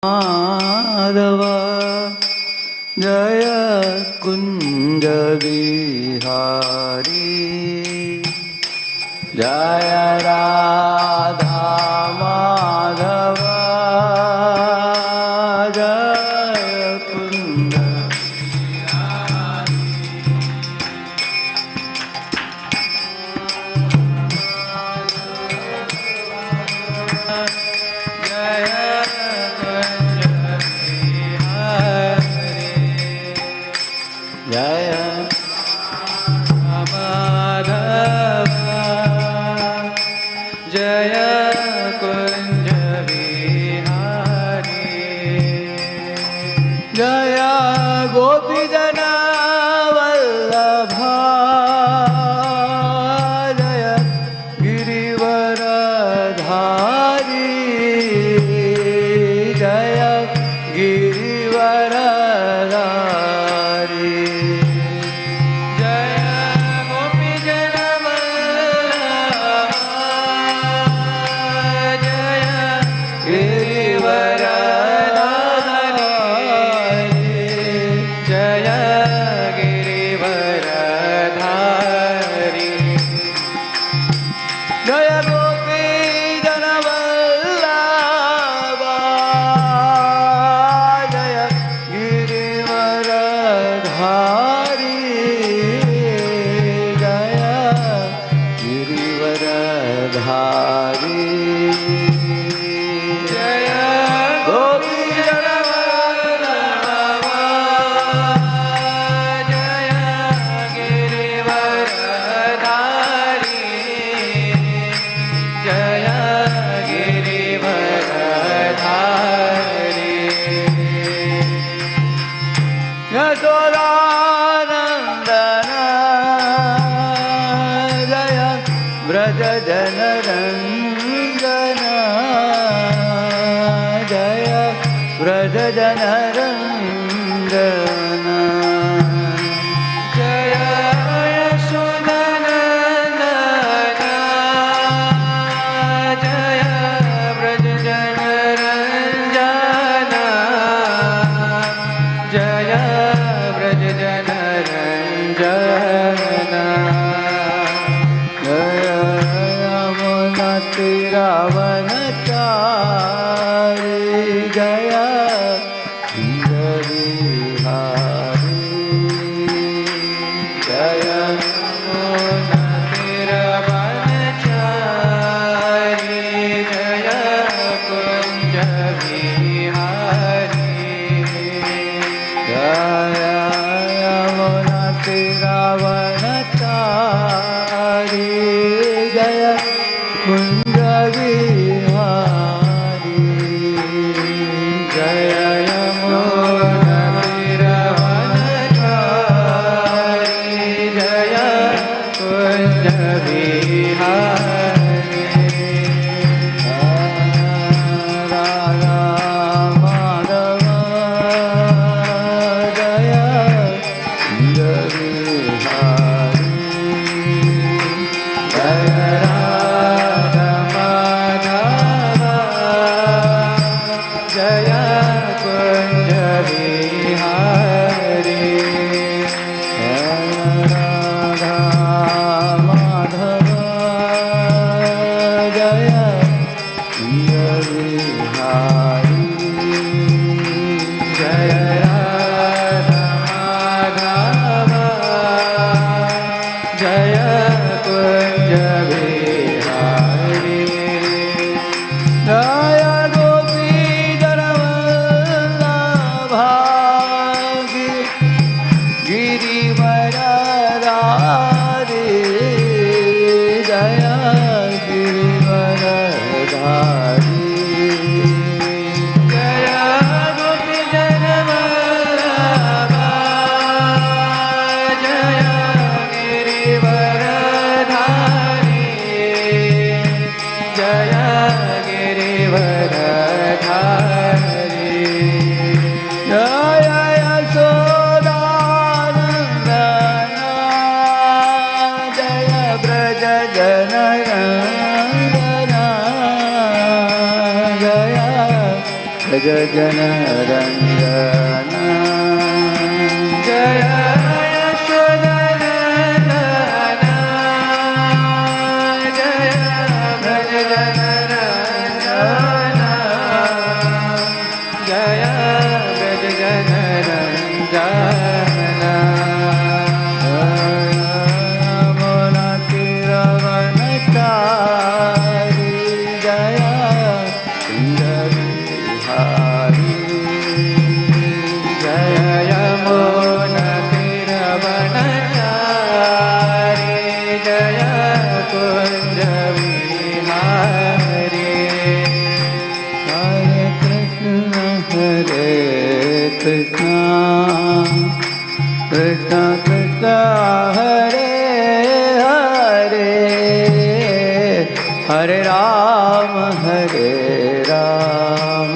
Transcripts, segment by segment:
माधव जय कुंज बिहारी जय राधा माधव जय कुंज गिरिवर जनरञ्जन जय यशोदनन्दन जय व्रज जनरञ्जन जय व्रज जनरञ्जन यमुना तीरवनचारी जय कुञ्जविहारी जय यमुना तीरवनचारी जय कुञ्ज विहारी हरे कृष्ण कृष्ण कृष्ण हरे हरे हरे राम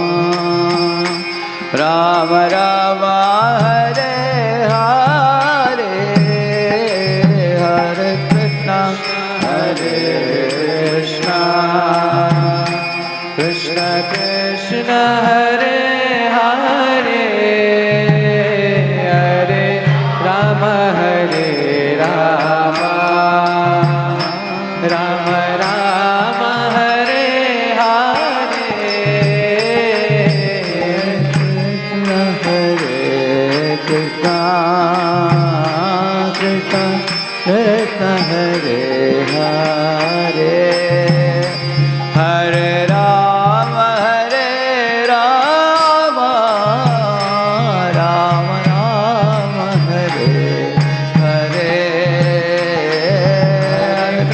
राम राम हरे हरे हरे कृष्ण कृष्ण कृष्ण हरे हरे हरे राम राम राम हरे हरे कृष्ण कृष्ण कृष्ण हरे हरे हरे राम राम राम राम हरे हरे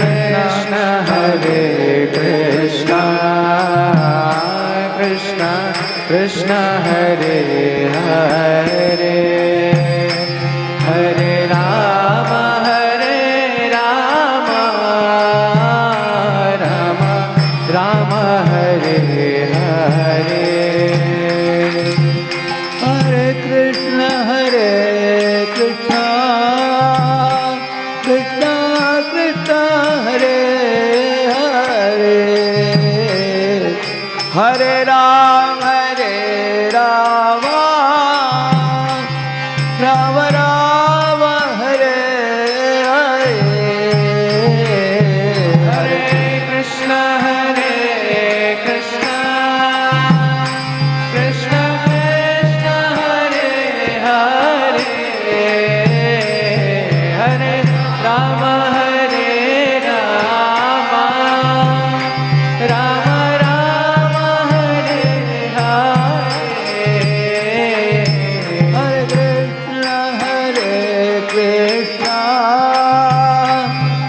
कृष्ण हरे कृष्ण कृष्ण कृष्ण हरे हरे हरे राम राम राम हरे हरे हरे कृष्ण कृष्ण कृष्ण हरे हरे हरे राम राम राम हरे हरे हरे कृष्ण कृष्ण कृष्ण कृष्ण हरे हरे हरे राम राम राम हरे हरे हरे कृष्ण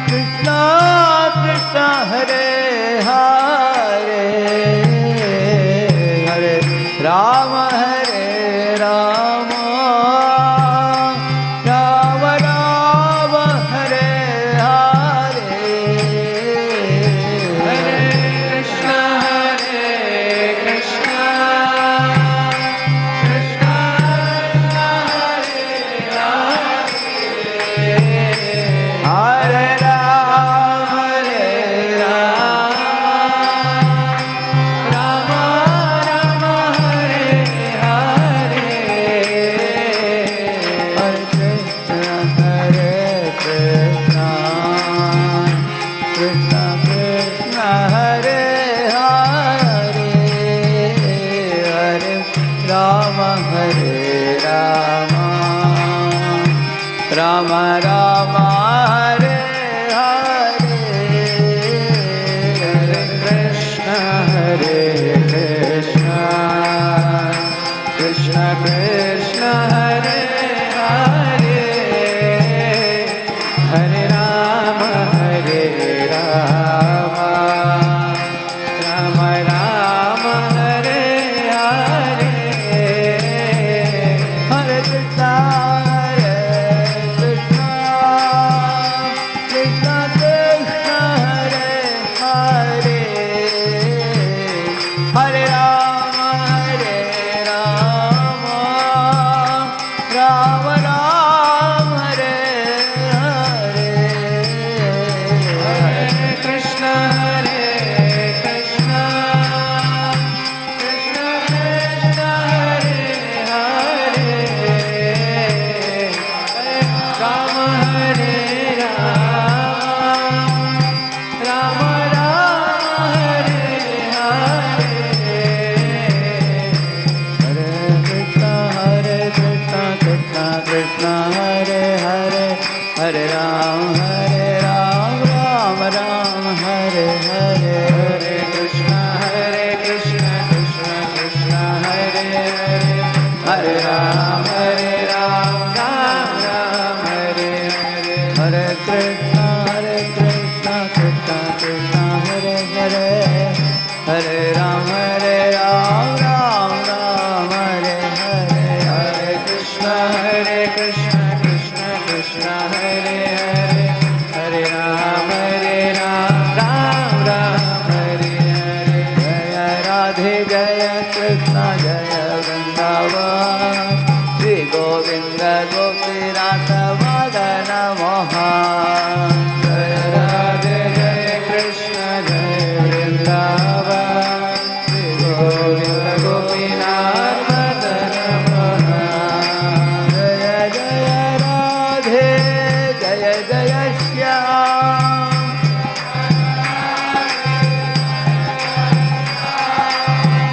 कृष्ण कृष्ण हरे हरे हरे राम राम राम हरे हरे हरे कृष्ण कृष्ण कृष्ण हरे Ram Ram Ram Hare Hare Hare Krishna Krishna Krishna Hare Hare Hare Ram Ram Ram Hare Hare Hare Krishna Krishna Krishna Hare Hare Hare Ram Ram Ram Hare Hare Hare Krishna Hare Ram, Ram Ram, Hare Hare. Hare Krishna, Krishna Krishna, Hare Hare. Hare Ram, Ram Hare Hare. Hare Krishna, Krishna Krishna, Hare Hare. Hare Ram, Ram Hare Hare. Jaya Radhe, Jaya Krishna, Jaya Vrindavan. Shri Govinda Gopinath Madana Mohan. Jaya Radhe, Jaya Krishna, Jaya Vrindavan. Shri Govinda Gopinath Madana Mohan. Jaya Jaya Radhe, Jaya Jaya Shyam.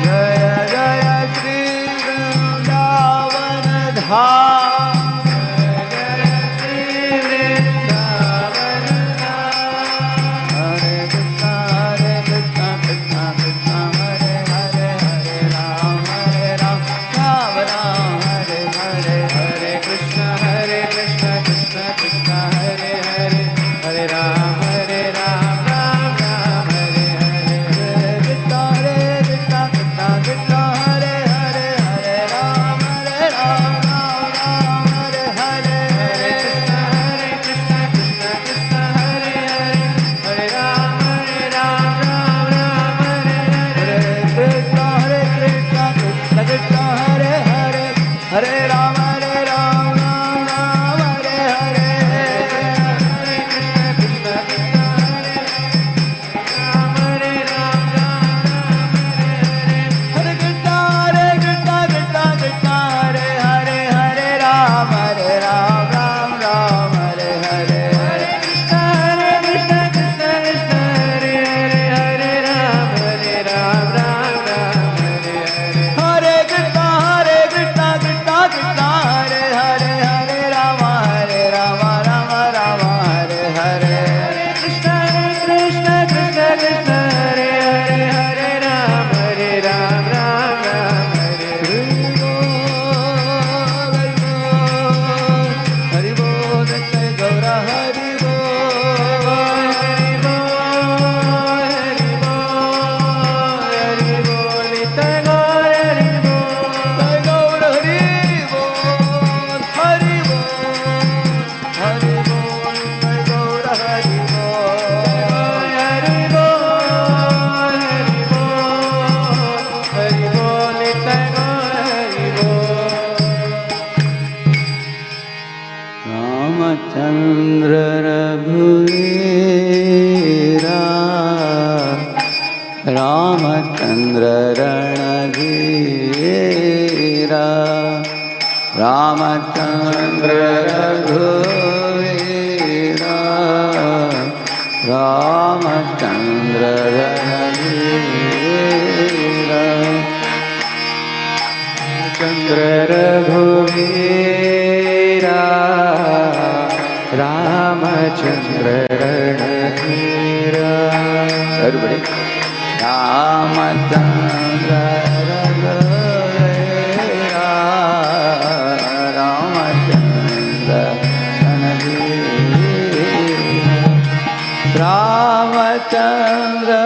Jaya Jaya Shri Vrindavan Dham. Hare Krishna, Krishna Krishna, Hare Hare. Hare Ram, Ram Hare Hare. Hare Krishna, Krishna Krishna, Hare Hare. Hare Ram, Ram Hare Hare. Hare Krishna, Krishna Krishna, Hare Hare. Hare Ram, Ram Hare Hare. Hare Krishna, Krishna Krishna, Hare Hare. Hare Ram, Ram Hare Hare. Hare Krishna, Krishna Krishna, Hare Hare. Hare Ram, Ram Hare Hare. Hare Krishna, Krishna Krishna, Hare Ram, Ram Hare Krishna, Krishna Krishna, Hare Hare. Hare Ram, Ram Hare Hare. Hare Krishna, Krishna Krishna, Hare Hare. Hare Ram, Ram Hare Hare. Hare Krishna, Krishna Krishna, Hare Hare. Hare Ram, Ram Hare Hare. Hare Krishna, Krishna Krishna, Hare Hare. Hare Ram, Ram Hare Hare. Hari Bol, Jai Gaura Hari Bol. Hari Bol, Hari Bol, Hari Bol, Nitai Gaur Hari Bol. Jai Gaura Hari Bol, Hari Bol, Hari Bol, Jai Gaura Hari Bol. Hari Bol, Hari Bol, Hari Bol, Nitai Gaur Hari Bol. Ramachandra Raghuvira, Ramachandra Ranadhira, Ramachandra Raghuvira, Ramachandra Ranadhira. Chandra Raghuvira, Ramachandra Ranadhira. Everybody. Ramachandra Raghuvira, Ramachandra Ranadhira. Ramachandra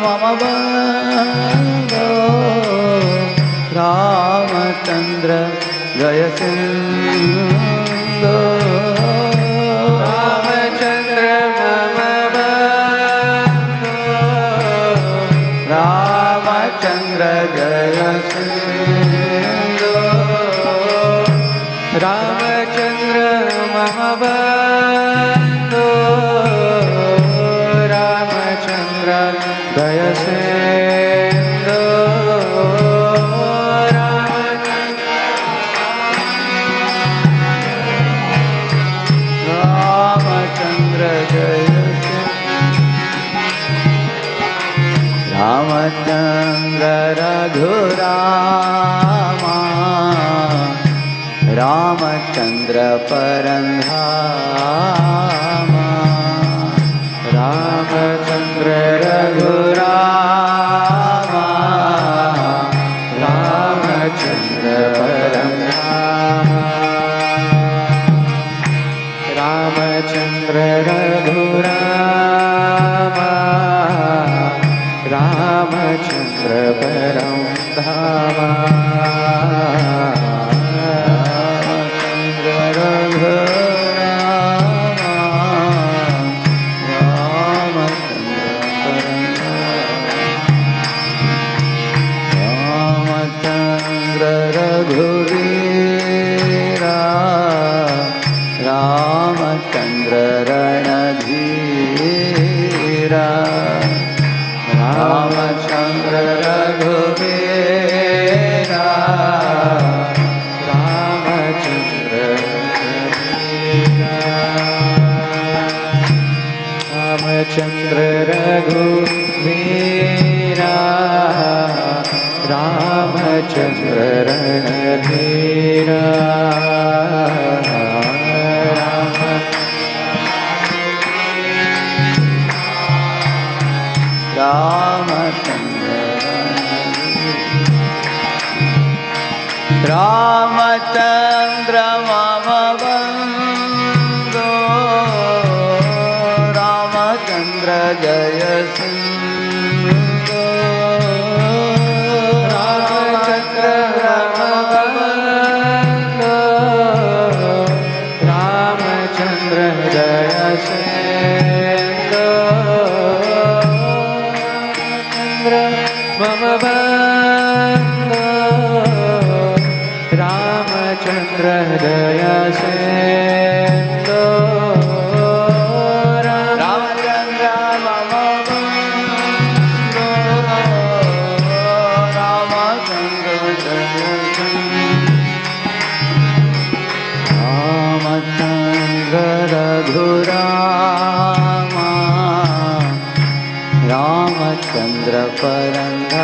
Mama Bandho, Ramachandra Jaya Sindhu. Ramachandra Mama Bandho, Ramachandra Jaya Sindhu. Ramachandra Mama Bandho, Ramachandra Jaya Sindhu. Ramachandra Jaya Sindhu. Ramachandra Raghurama, Ramachandra Parandhama. Ramachandra Raghurama, Ramachandra रघुवीरा Ramchandra रणधीरा Ramchandra रघुवीरा Ramchandra Ramchandra रघुवीरा Ramchandra रणधीरा Ramchandra मम बंधो रामचंद्र जय सिंधो रामचंद्र मम बंधो रामचंद्र जय सिंधो मम बंधो रामचंद्र दय सिंधो रामचंद्र मम बंधो रामचंद्र जय रामचंद्र रघुरामा रामचंद्र परंधामा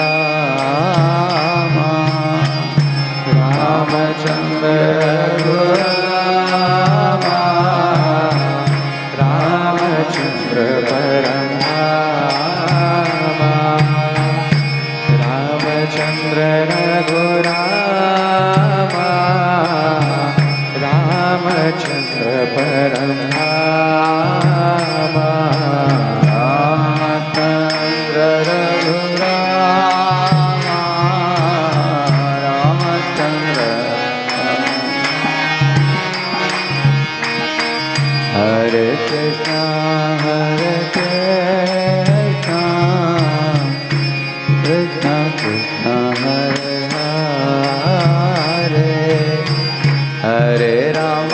रामचंद्र रघुरामा रामचंद्र परमात्मा रामचंद्र रघुरामा रामचंद्र परमात्मा रामचंद्र रघुरामा रामचंद्र हरे Krishna Krishna Krishna Hare Hare Hare Ram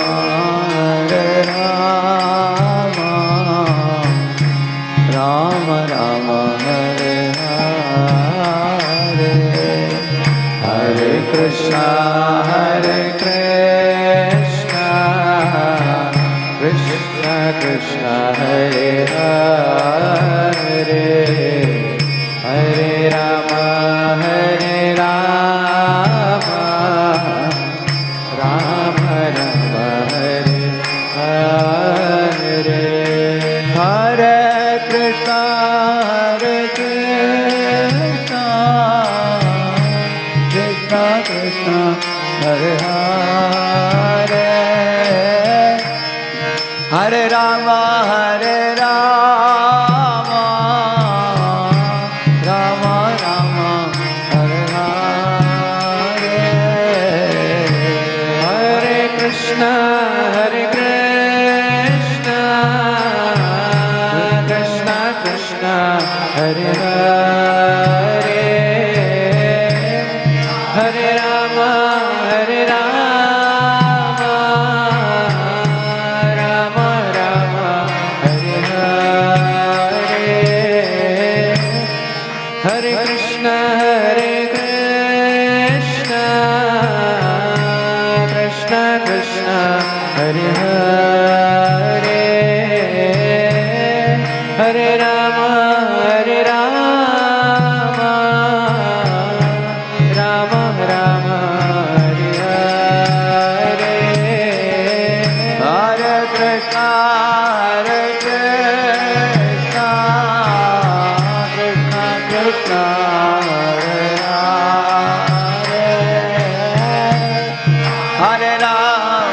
Ram Ram Hare Hare Hare Krishna Krishna Krishna Hare Hare Hare Ram Ram Ram Hare Hare Hare Krishna Krishna Krishna Hare Hare Hare Ram Ram Ram Hare Hare Hare Krishna Krishna Krishna Hare Hare Hare Ram Ram Ram Hare Hare Hare Krishna Krishna Krishna Hare Hare Hare Ram Ram Ram Hare Hare Hare Krishna Krishna Krishna Hare Hare Hare Ram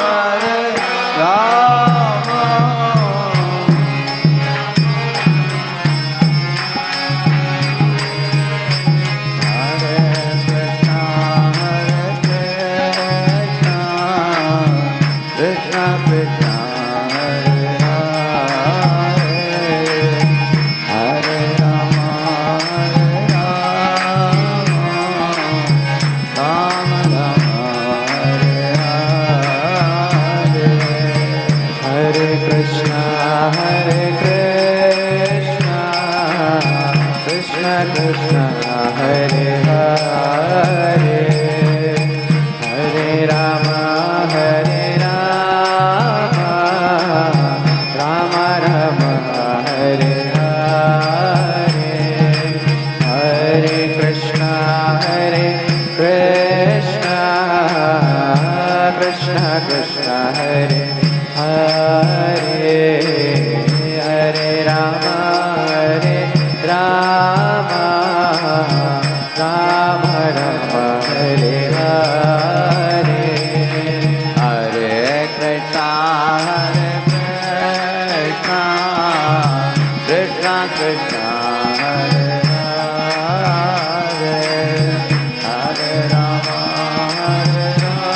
Krishna Krishna Hare Hare, Hare Rama Rama, Rama Rama Hare Hare, Hare Krishna Krishna Krishna Hare Hare, Hare Rama Rama, Rama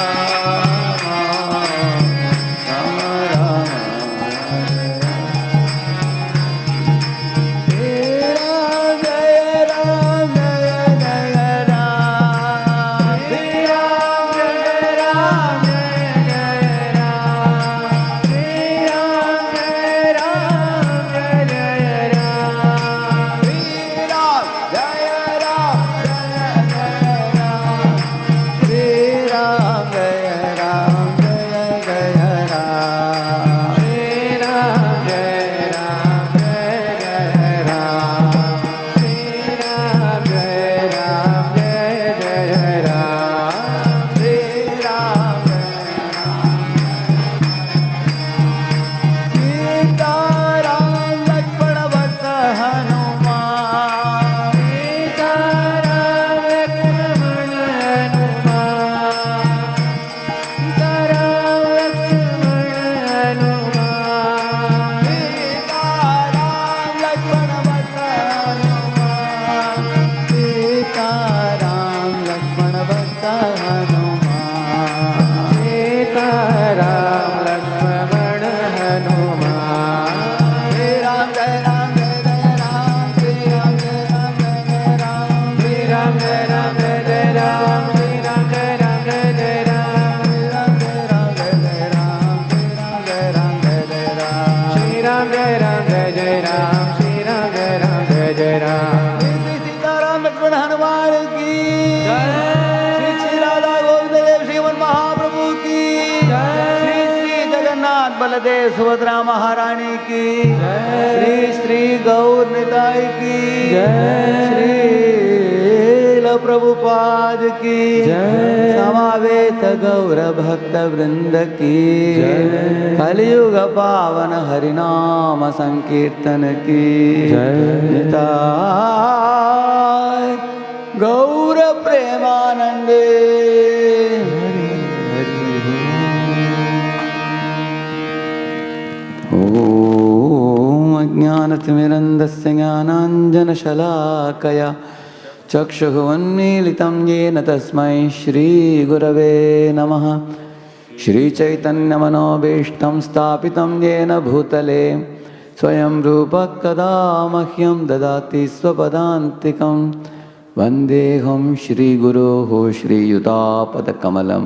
Baldev Subhadra महारानी की श्री श्री गौर निताई की श्री प्रभुपाद की समावेत गौर भक्त वृंद की कलियुग पावन हरिनाम संकीर्तन की निताय गौर प्रेमानंदे। ज्ञानतिमिरन्धस्य ज्ञानाञ्जनशलाकया चक्षुरुन्मीलितं येन तस्मै श्रीगुरवे नमः। श्रीचैतन्यमनोभीष्टं स्थापितं येन भूतले स्वयं रूपः कदा मह्यं ददाति स्वपदान्तिकं। वन्देऽहं श्रीगुरोः श्रीयुतापदकमलं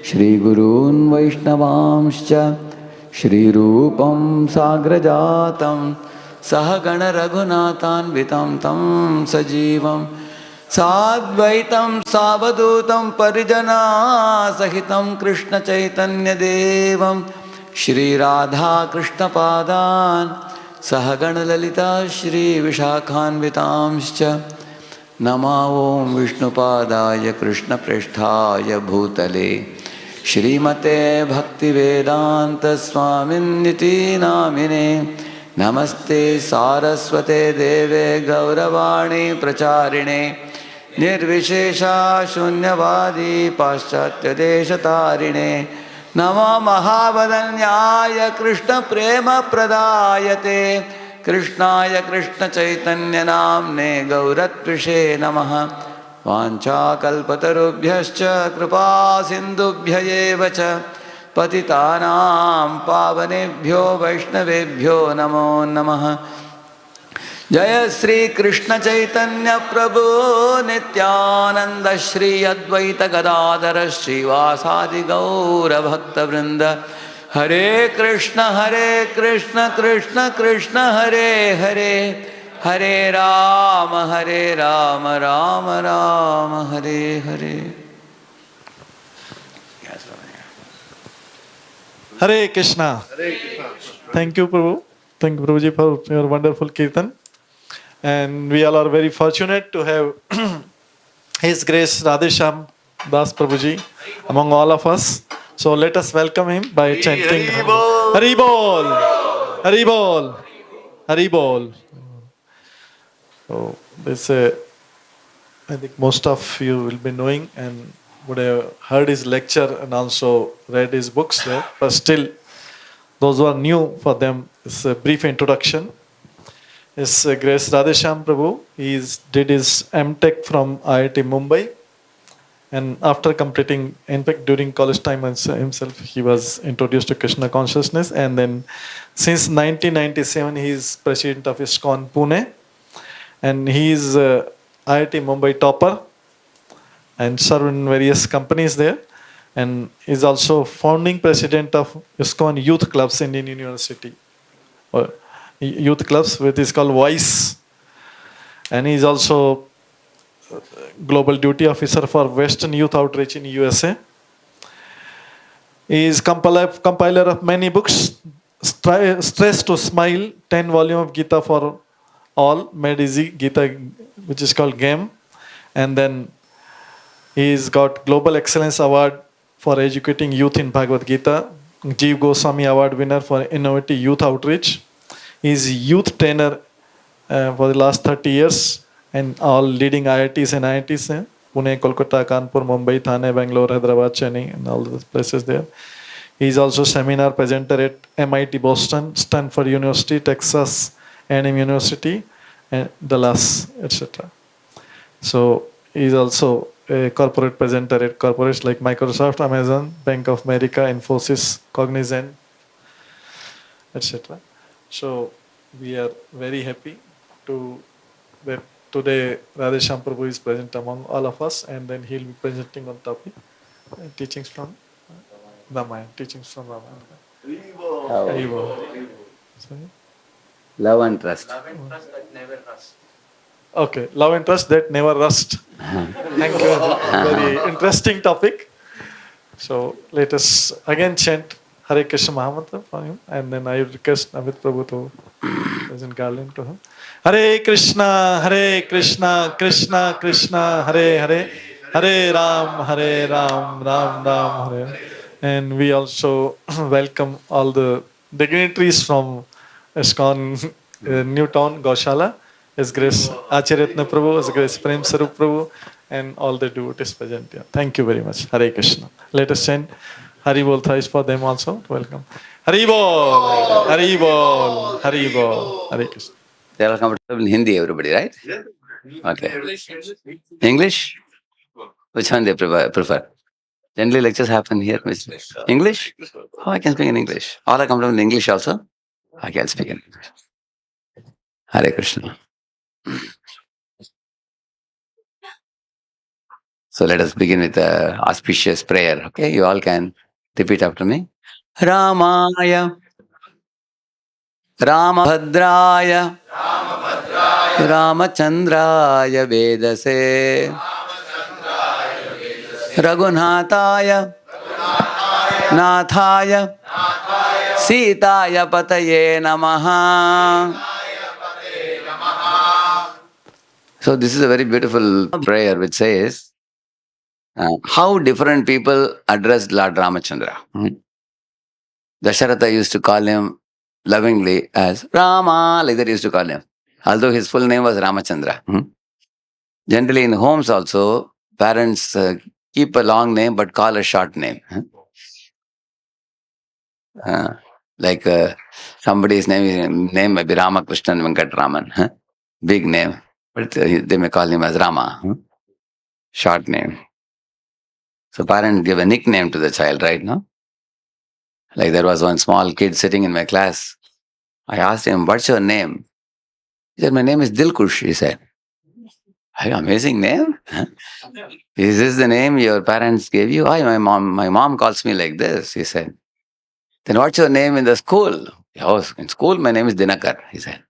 श्रीगुरून् वैष्णवांश्च श्रीरूपं साग्रजातं सहगण रघुनाथान्वितं तं सजीवं साद्वैतं सावधूतं परिजनासहितं कृष्णचैतन्यदेवं श्रीराधाकृष्णपादान् सहगण ललिता श्रीविशाखान्वितांश्च नमो ॐ विष्णुपादाय कृष्णप्रेष्ठाय भूतले श्रीमते भक्तिवेदांत स्वामिन्निति नामिने। नमस्ते सारस्वते देवे गौरवाणी प्रचारिणे निर्विशेषा शून्यवादी पाश्चात्यदेशतारिणे। नमो महावदन्याय कृष्ण प्रेम प्रदायते कृष्णाय कृष्ण चैतन्य नाम्ने गौरत्विषे नमः। वाञ्छाकल्पतरुभ्यश्च कृपा सिन्धुभ्य एव च पतितानां पावनेभ्यो वैष्णवेभ्यो नमो नमः। जय श्री कृष्ण चैतन्य प्रभु नित्यानंद श्री अद्वैत गदाधर श्रीवासादि गौर भक्तवृंद। हरे Krishna Krishna Krishna Hare Hare Hare Ram Ram Ram Hare Hare. Hare Krishna. Thank you, Prabhu. Thank you, Prabhuji, for your wonderful kirtan. And we all are very fortunate to have His Grace Radheshyamdas Prabhuji among all of us. So let us welcome him by chanting Hari Bol, Hari Bol, Hari Bol. So this, I think most of you will be knowing and would have heard his lecture and also read his books there. But still, those who are new, for them, it's a brief introduction. His Grace Radheshyam Prabhu, did his M.Tech from IIT Mumbai. And after completing, in fact, during college time himself, he was introduced to Krishna consciousness. And then since 1997, he is president of ISKCON Pune. And he is IIT Mumbai topper and served in various companies there. And is also founding president of ISKCON Youth Clubs Indian University. Youth clubs, which is called Voice. And he is also Global Duty Officer for Western Youth Outreach in USA. He is compiler of many books. Stress to Smile, 10 volume of Gita for All, made easy Gita, which is called Game. And then he's got Global Excellence Award for educating youth in Bhagavad Gita. Jeev Goswami Award winner for innovative youth outreach. He's youth trainer for the last 30 years and all leading IITs and IITs. Pune, Kolkata, Kanpur, Mumbai, Thane, Bangalore, Hyderabad, Chennai, and all those places there. He is also seminar presenter at MIT Boston, Stanford University, Texas A&M University, and Dallas, etc. So he is also a corporate presenter at corporates like Microsoft, Amazon, Bank of America, Infosys, Cognizant, etc. So we are very happy that today Radheshyam Prabhu is present among all of us, and then he'll be presenting on topic teachings from Ramayana. Teachings from Ramayana. Sorry? Love and trust. Okay, love and trust that never rust. Thank you. Very interesting topic. So let us again chant Hare Krishna Mahamantra for him, and then I request Amit Prabhu to present garland to him. Hare Krishna, Krishna Krishna, Hare Hare, Hare Ram, Ram Hare Hare. And we also welcome all the dignitaries from ISKCON Newtown, Gaushala, His Grace Acharyatna Prabhu, His Grace Prem Sarup Prabhu, and all the devotees present here. Thank you very much. Hare Krishna. Let us chant Hari Bol thrice for them also. Welcome. Hari Bol, Hari Bol, Hari Bol, Hare Krishna. They are comfortable in Hindi, everybody, right? Okay. English? Which one they prefer? Generally, lectures happen here. English? Oh, I can speak in English. All are comfortable in English also? I can speak in English. Hare Krishna. So let us begin with the auspicious prayer. Okay, you all can repeat after me. Ramaya, Ramabhadraya, Ramachandraya Vedase, Raghunataya, Nathaya, Sitaya Pataye Namaha. So this is a very beautiful prayer which says how different people addressed Lord Ramachandra. Dasharatha used to call him lovingly as Rama, like that he used to call him, although his full name was Ramachandra. Generally in homes also, parents keep a long name but call a short name. Like somebody's name may be Ramakrishnan Venkatraman, big name, but they may call him as Rama, short name. So parents give a nickname to the child, right? No? Like there was one small kid sitting in my class. I asked him, "What's your name?" He said, "My name is Dilkush," he said. Amazing name. Is this the name your parents gave you? My mom calls me like this, he said. Then what's your name in the school? Oh, in school my name is Dinakar, he said.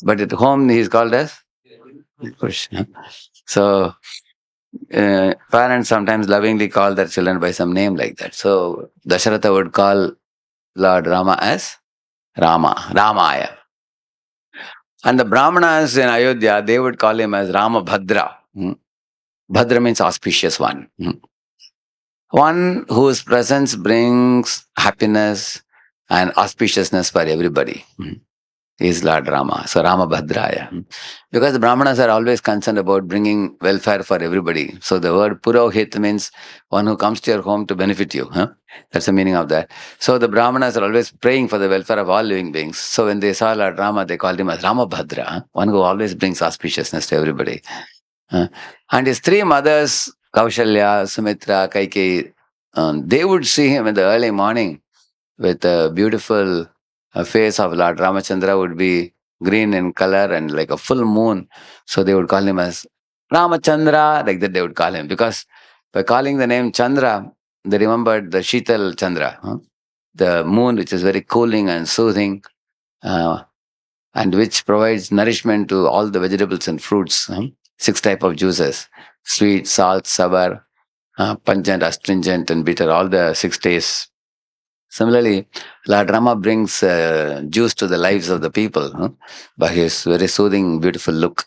But at home he is called as Dilkush. So parents sometimes lovingly call their children by some name like that. So Dasharatha would call Lord Rama as Rama, Ramaya. And the Brahmanas in Ayodhya, they would call him as Rama Bhadra. Bhadra means auspicious one. One whose presence brings happiness and auspiciousness for everybody. Is Lord Rama. So Rama Bhadraya. Because the Brahmanas are always concerned about bringing welfare for everybody. So the word Purohit means one who comes to your home to benefit you. That's the meaning of that. So the Brahmanas are always praying for the welfare of all living beings. So when they saw Lord Rama, they called him as Rama Bhadra, one who always brings auspiciousness to everybody. And his three mothers, Kaushalya, Sumitra, Kaikeyi, they would see him in the early morning with a beautiful face of Lord Ramachandra would be green in color and like a full moon. So they would call him as Ramachandra, like that they would call him. Because by calling the name Chandra, they remembered the Sheetal Chandra, the moon which is very cooling and soothing, uh, and which provides nourishment to all the vegetables and fruits. Six type of juices: sweet, salt, sour, pungent, astringent, and bitter. All the six tastes. Similarly, Lord Rama brings juice to the lives of the people by his very soothing, beautiful look.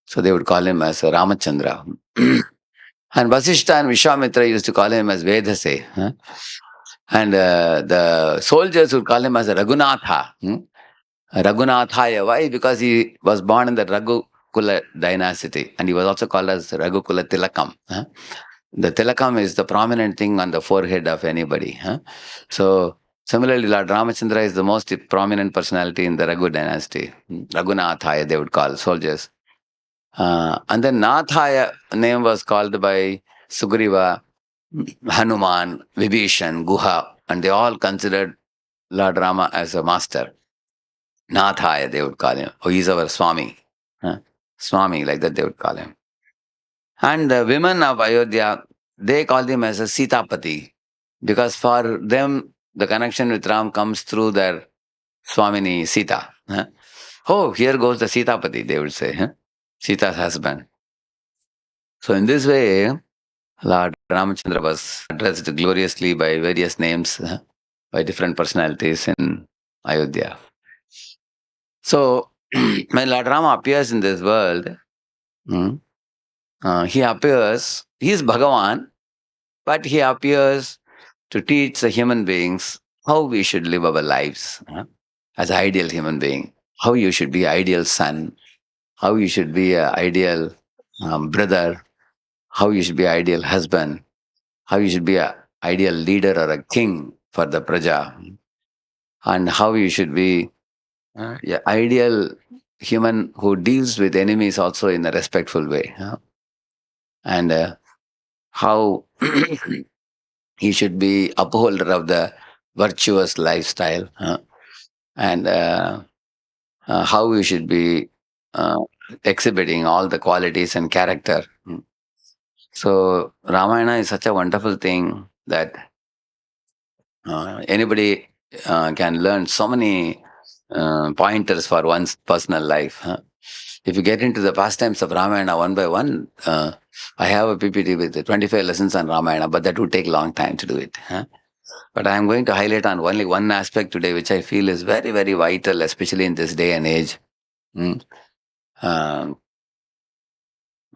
So they would call him as Ramachandra. And Vasishta and Vishwamitra used to call him as Vedase. And the soldiers would call him as Raghunatha. Raghunathaya. Why? Because he was born in the Raghukula dynasty. And he was also called as Raghukula Tilakam. The tilakam is the prominent thing on the forehead of anybody. So, similarly, Lord Ramachandra is the most prominent personality in the Raghu dynasty. Raghunathaya, they would call soldiers. And then Nathaya name was called by Sugriva, Hanuman, Vibhishan, Guha, and they all considered Lord Rama as a master. Nathaya, they would call him. Oh, he's our Swami. Swami, like that they would call him. And the women of Ayodhya, they called him as a Sitapati because for them, the connection with Ram comes through their Swamini Sita. Oh, here goes the Sitapati, they would say. Sita's husband. So in this way, Lord Ramachandra was addressed gloriously by various names, by different personalities in Ayodhya. So when Lord Rama appears in this world, he appears, he is Bhagavan, but he appears to teach the human beings how we should live our lives as ideal human being, how you should be ideal son, how you should be an ideal brother, how you should be ideal husband, how you should be an ideal leader or a king for the praja, and how you should be an ideal human who deals with enemies also in a respectful way, and how he should be upholder of the virtuous lifestyle, and how we should be exhibiting all the qualities and character. So Ramayana is such a wonderful thing that anybody can learn so many pointers for one's personal life. If you get into the pastimes of Ramayana one by one, I have a PPT with 25 lessons on Ramayana, but that would take a long time to do it. But I am going to highlight on only one aspect today, which I feel is very, very vital, especially in this day and age. Um,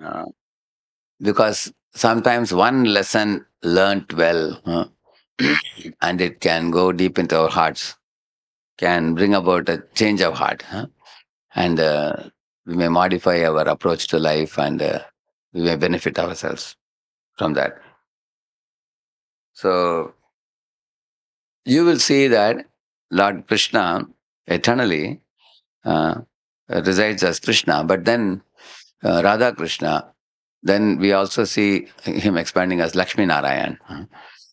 uh, because sometimes one lesson learnt well, and it can go deep into our hearts, can bring about a change of heart, and we may modify our approach to life, and we may benefit ourselves from that. So you will see that Lord Krishna eternally resides as Krishna, but then Radha Krishna, then we also see him expanding as Lakshmi Narayan.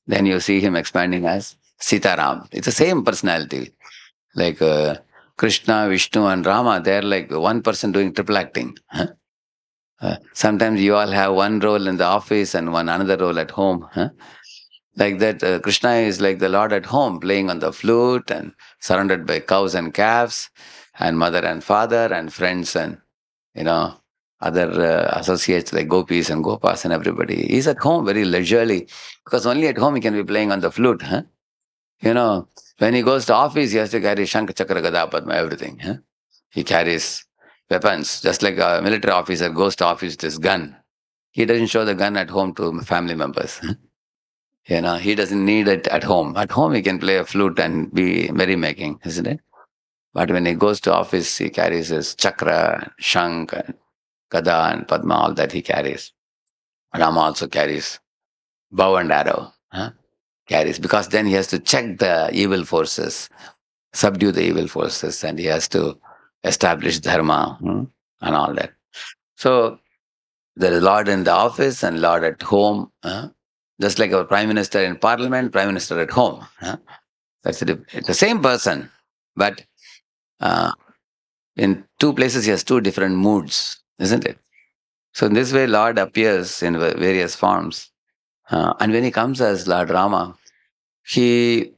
Then you see him expanding as Sitaram. It's the same personality. Like Krishna, Vishnu, and Rama, they're like one person doing triple acting. Sometimes you all have one role in the office and one another role at home. Like that, Krishna is like the Lord at home, playing on the flute and surrounded by cows and calves, and mother and father and friends and other associates like gopis and gopas and everybody. He's at home very leisurely because only at home he can be playing on the flute. When he goes to office, he has to carry Shankh, Chakra, Gada, Padma, everything. He carries weapons, just like a military officer goes to office with his gun. He doesn't show the gun at home to family members. He doesn't need it at home. At home, he can play a flute and be merrymaking, isn't it? But when he goes to office, he carries his chakra, shank, and gada and padma, all that he carries. Rama also carries bow and arrow. Carries, because then he has to check the evil forces, subdue the evil forces, and he has to establish dharma, and all that. So there is Lord in the office and Lord at home. Just like our Prime Minister in Parliament, Prime Minister at home. It's the same person, but uh, in two places he has two different moods, isn't it? So in this way, Lord appears in various forms. And when he comes as Lord Rama, he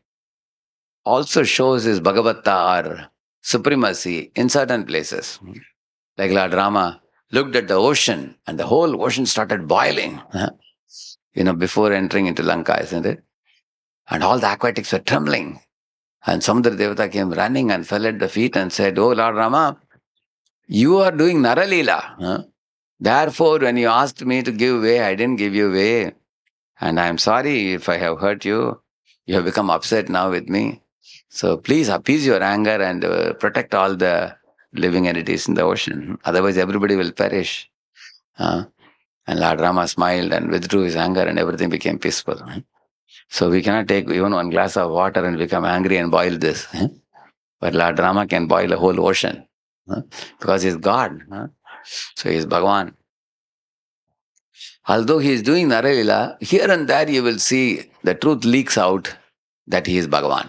also shows his Bhagavata or supremacy in certain places. Like Lord Rama looked at the ocean and the whole ocean started boiling, before entering into Lanka, isn't it? And all the aquatics were trembling. And Samudra Devata came running and fell at the feet and said, "Oh Lord Rama, you are doing Naralila. Therefore, when you asked me to give way, I didn't give you way. And I am sorry if I have hurt you. You have become upset now with me. So please appease your anger and protect all the living entities in the ocean. Otherwise, everybody will perish." And Lord Rama smiled and withdrew his anger, and everything became peaceful. So we cannot take even one glass of water and become angry and boil this. But Lord Rama can boil a whole ocean, because he's God. So he's Bhagavan. Although he is doing Naralila, here and there you will see the truth leaks out that he is Bhagavan.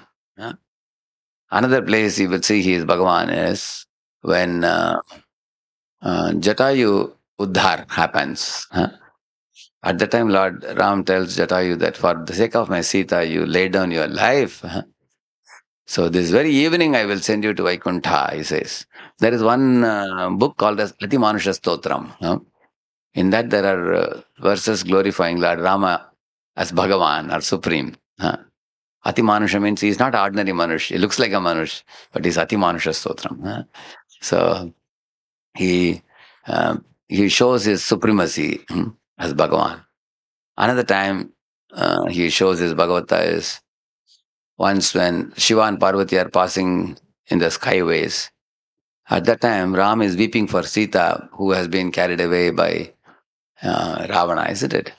Another place you will see he is Bhagavan is when Jatayu Uddhar happens. At the time, Lord Ram tells Jatayu that for the sake of my Sita, you lay down your life. So this very evening, I will send you to Vaikuntha, he says. There is one book called as Ati Manusha Stotram. In that, there are verses glorifying Lord Rama as Bhagavan or Supreme. Ati Manusha means he is not ordinary Manush. He looks like a Manush, but he's Ati Manusha Stotram. So he he shows his supremacy as Bhagavan. Another time he shows his Bhagavata is once when Shiva and Parvati are passing in the skyways. At that time, Ram is weeping for Sita, who has been carried away by Ravana, isn't it?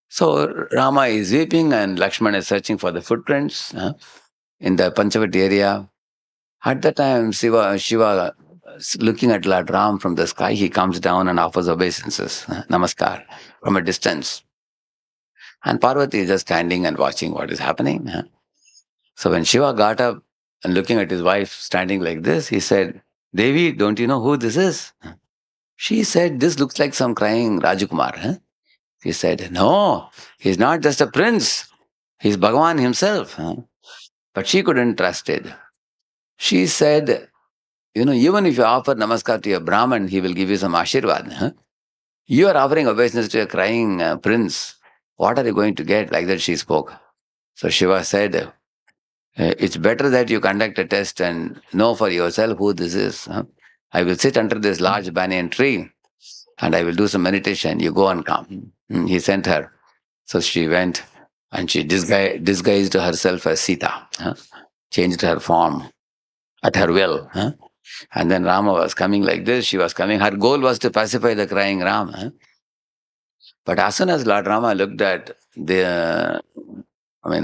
So Rama is weeping and Lakshmana is searching for the footprints in the Panchavati area. At that time, Shiva, looking at Lord Ram from the sky, he comes down and offers obeisances, namaskar, from a distance. And Parvati is just standing and watching what is happening. So when Shiva got up and looking at his wife standing like this, he said, "Devi, don't you know who this is?" She said, "This looks like some crying Rajakumar." He said, "No, he's not just a prince. He's Bhagavan himself." But she couldn't trust it. She said, "Even if you offer namaskar to a Brahman, he will give you some ashirwad. You are offering obeisance to a crying prince. What are you going to get?" Like that she spoke. So Shiva said, "It's better that you conduct a test and know for yourself who this is. I will sit under this large banyan tree and I will do some meditation. You go and come." He sent her. So she went and she disguised herself as Sita, changed her form at her will. And then Rama was coming like this. She was coming. Her goal was to pacify the crying Ram. But as soon as Lord Rama looked at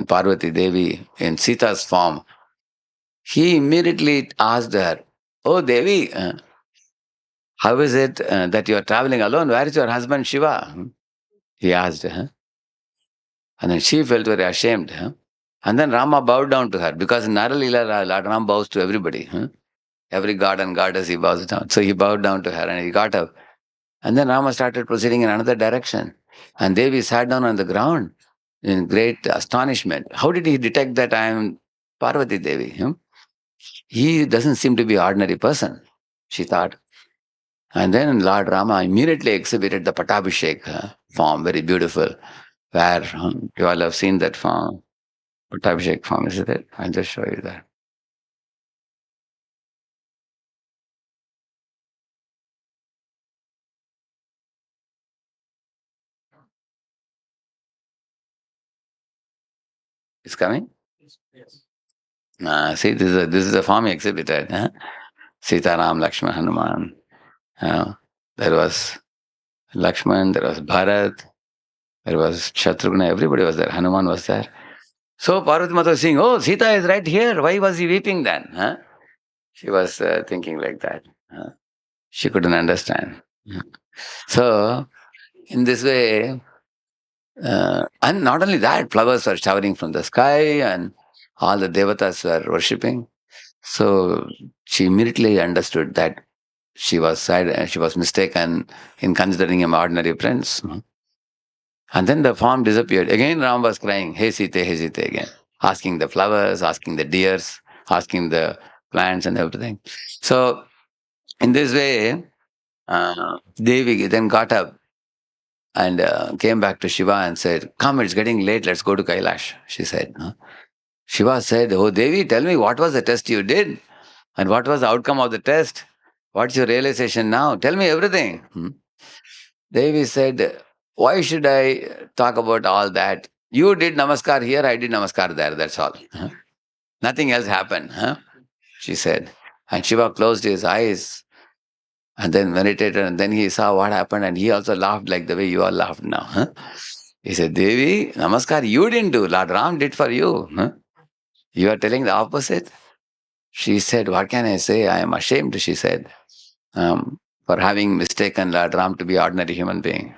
Parvati Devi in Sita's form, he immediately asked her, "Oh Devi, how is it that you are traveling alone? Where is your husband Shiva?" He asked. And then she felt very ashamed. And then Rama bowed down to her because in Naralila, Lord Rama bows to everybody. Every god and goddess he bows down. So he bowed down to her and he got up. And then Rama started proceeding in another direction. And Devi sat down on the ground in great astonishment. How did he detect that I am Parvati Devi? He doesn't seem to be an ordinary person, she thought. And then Lord Rama immediately exhibited the Patabhishek form, very beautiful, where you all have seen that form. Patabhishek form, is it? I'll just show you that. It's coming? See, this is a form exhibited. Huh? Sita, Ram, Lakshman, Hanuman. There was Lakshman, there was Bharat, there was Shatrughna, everybody was there. Hanuman was there. So Parvati Mata was saying, oh, Sita is right here. Why was he weeping then? Huh? She was thinking like that. She couldn't understand. So, in this way, and not only that, flowers were showering from the sky and all the devatas were worshipping. So, she immediately understood that she was sad, she was mistaken in considering him ordinary prince. And then the form disappeared. Again, Ram was crying, hey Sita again, asking the flowers, asking the deers, asking the plants and everything. So, in this way, Devi then got up and came back to Shiva and said, come, it's getting late, let's go to Kailash, she said. Shiva said, oh Devi, tell me what was the test you did and what was the outcome of the test? What's your realization now? Tell me everything. Devi said, why should I talk about all that? You did namaskar here, I did namaskar there, that's all. Nothing else happened, she said. And Shiva closed his eyes and then meditated, and then he saw what happened and he also laughed like the way you all laughed now. He said, Devi, namaskar you didn't do, Lord Ram did for you. You are telling the opposite? She said, what can I say? I am ashamed, she said, for having mistaken Lord Ram to be ordinary human being.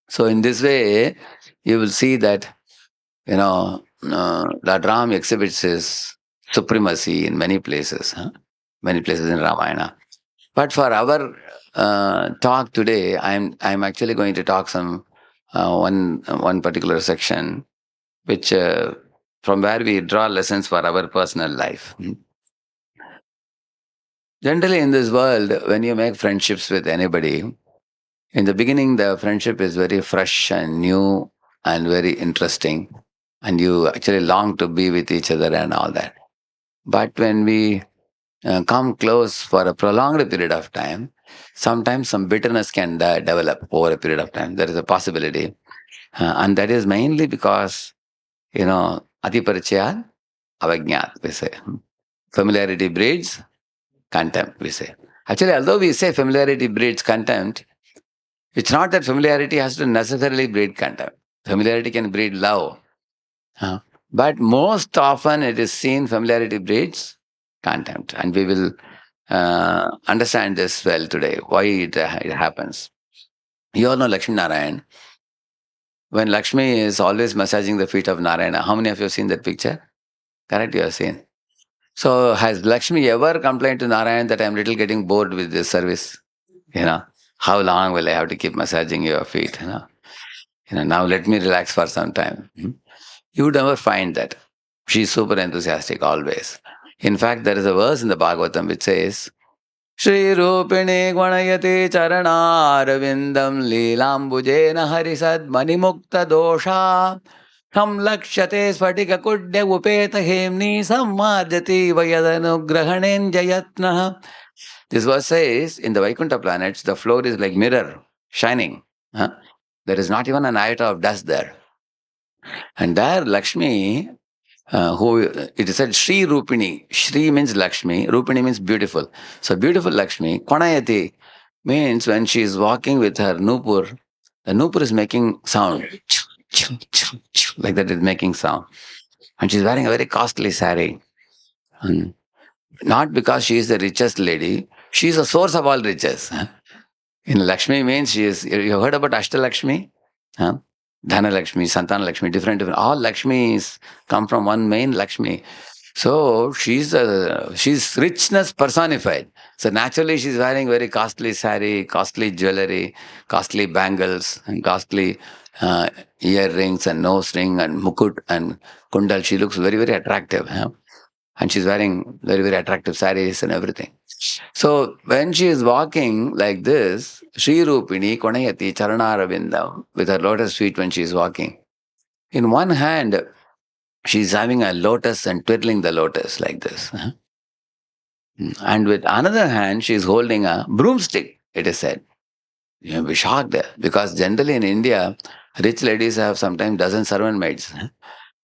So in this way, you will see that, Lord Ram exhibits his supremacy in many places, many places in Ramayana. But for our talk today, I'm actually going to talk some one particular section, which from where we draw lessons for our personal life. Generally, in this world, when you make friendships with anybody, in the beginning, the friendship is very fresh and new and very interesting, and you actually long to be with each other and all that. But when we come close for a prolonged period of time, sometimes some bitterness can develop over a period of time. There is a possibility. And that is mainly because, ati paricaya avajnat, we say. Familiarity breeds contempt, we say. Actually, although we say familiarity breeds contempt, it's not that familiarity has to necessarily breed contempt. Familiarity can breed love. But most often it is seen familiarity breeds contempt. And we will understand this well today, why it happens. You all know Lakshmi Narayan. When Lakshmi is always massaging the feet of Narayana, how many of you have seen that picture? Correct, you have seen. So has Lakshmi ever complained to Narayan that I'm little getting bored with this service? How long will I have to keep massaging your feet? Now let me relax for some time. You would never find that. She's super enthusiastic always. In fact, there is a verse in the Bhagavatam which says, Shri Rupini Gwanayati Charanarvindam Leelambujena Harisad Manimukta Dosha Tam Lakshate Sfatika Kudya Upeta Hemni Sammarjati Vayadanugrahanen Jayatnaha. This verse says, in the Vaikuntha planets, the floor is like mirror, shining. There is not even an iota of dust there. And there Lakshmi, who it is said Shri Rupini. Shri means Lakshmi, Rupini means beautiful. So beautiful Lakshmi, Kwanayati means when she is walking with her Nupur, the Nupur is making sound. Like that is making sound. And she's wearing a very costly saree. And not because she is the richest lady, she is the source of all riches. In Lakshmi means she is, you heard about Ashtalakshmi? Dhana Lakshmi, Santana Lakshmi, different. All Lakshmis come from one main Lakshmi. So she's richness personified. So naturally she's wearing very costly saree, costly jewelry, costly bangles, and costly earrings and nose ring and mukut and kundal. She looks very, very attractive. And she's wearing very, very attractive sarees and everything. So when she is walking like this, Sri Rupini Konayati Charanaravindam, with her lotus feet when she is walking. In one hand, she's having a lotus and twiddling the lotus like this. And with another hand, she is holding a broomstick, it is said. You'll be shocked there. Because generally in India, rich ladies have sometimes dozen servant maids.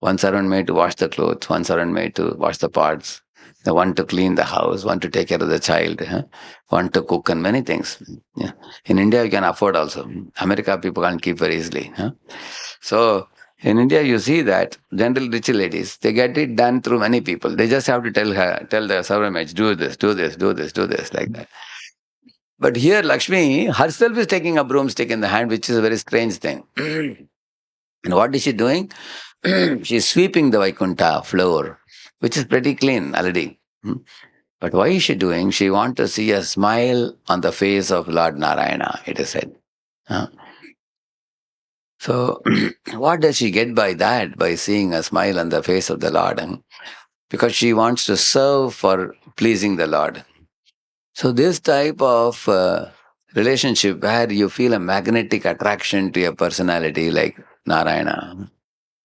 One servant maid to wash the clothes, one servant maid to wash the pots, the one to clean the house, one to take care of the child, one to cook and many things. Yeah. In India, you can afford also. America, people can't keep very easily. So in India, you see that general rich ladies, they get it done through many people. They just have to tell the servant maids, do this, do this, do this, do this, like that. But here, Lakshmi herself is taking a broomstick in the hand, which is a very strange thing. And what is she doing? She's sweeping the Vaikuntha floor, which is pretty clean already. But why is she doing? She wants to see a smile on the face of Lord Narayana, it is said. So, what does she get by that? By seeing a smile on the face of the Lord? Because she wants to serve for pleasing the Lord. So, this type of relationship where you feel a magnetic attraction to your personality like Narayana,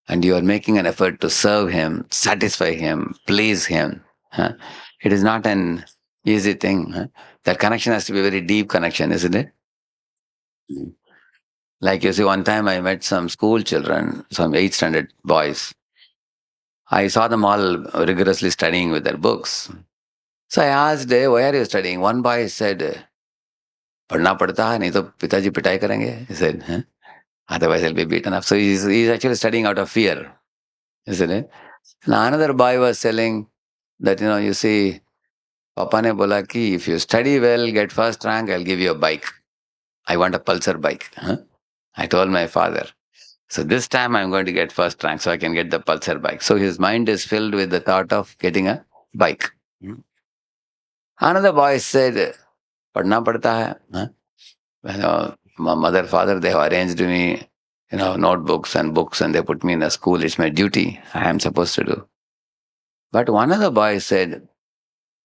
and you are making an effort to serve him, satisfy him, please him. It is not an easy thing. That connection has to be a very deep connection, isn't it? Like you see, one time I met some school children, some 8th standard boys. I saw them all rigorously studying with their books. So I asked, why are you studying? One boy said, पढ़ना पड़ता है नहीं तो पिताजी पिटाई करेंगे. He said, otherwise I'll be beaten up. So he's actually studying out of fear, isn't it? Now another boy was telling that, you see, Papa ne bola ki if you study well, get first rank, I'll give you a bike. I want a Pulsar bike. I told my father. So this time I'm going to get first rank so I can get the Pulsar bike. So his mind is filled with the thought of getting a bike. Another boy said, padna padta hai. My mother, father, they have arranged me, notebooks and books and they put me in a school. It's my duty. I am supposed to do. But one other boy said,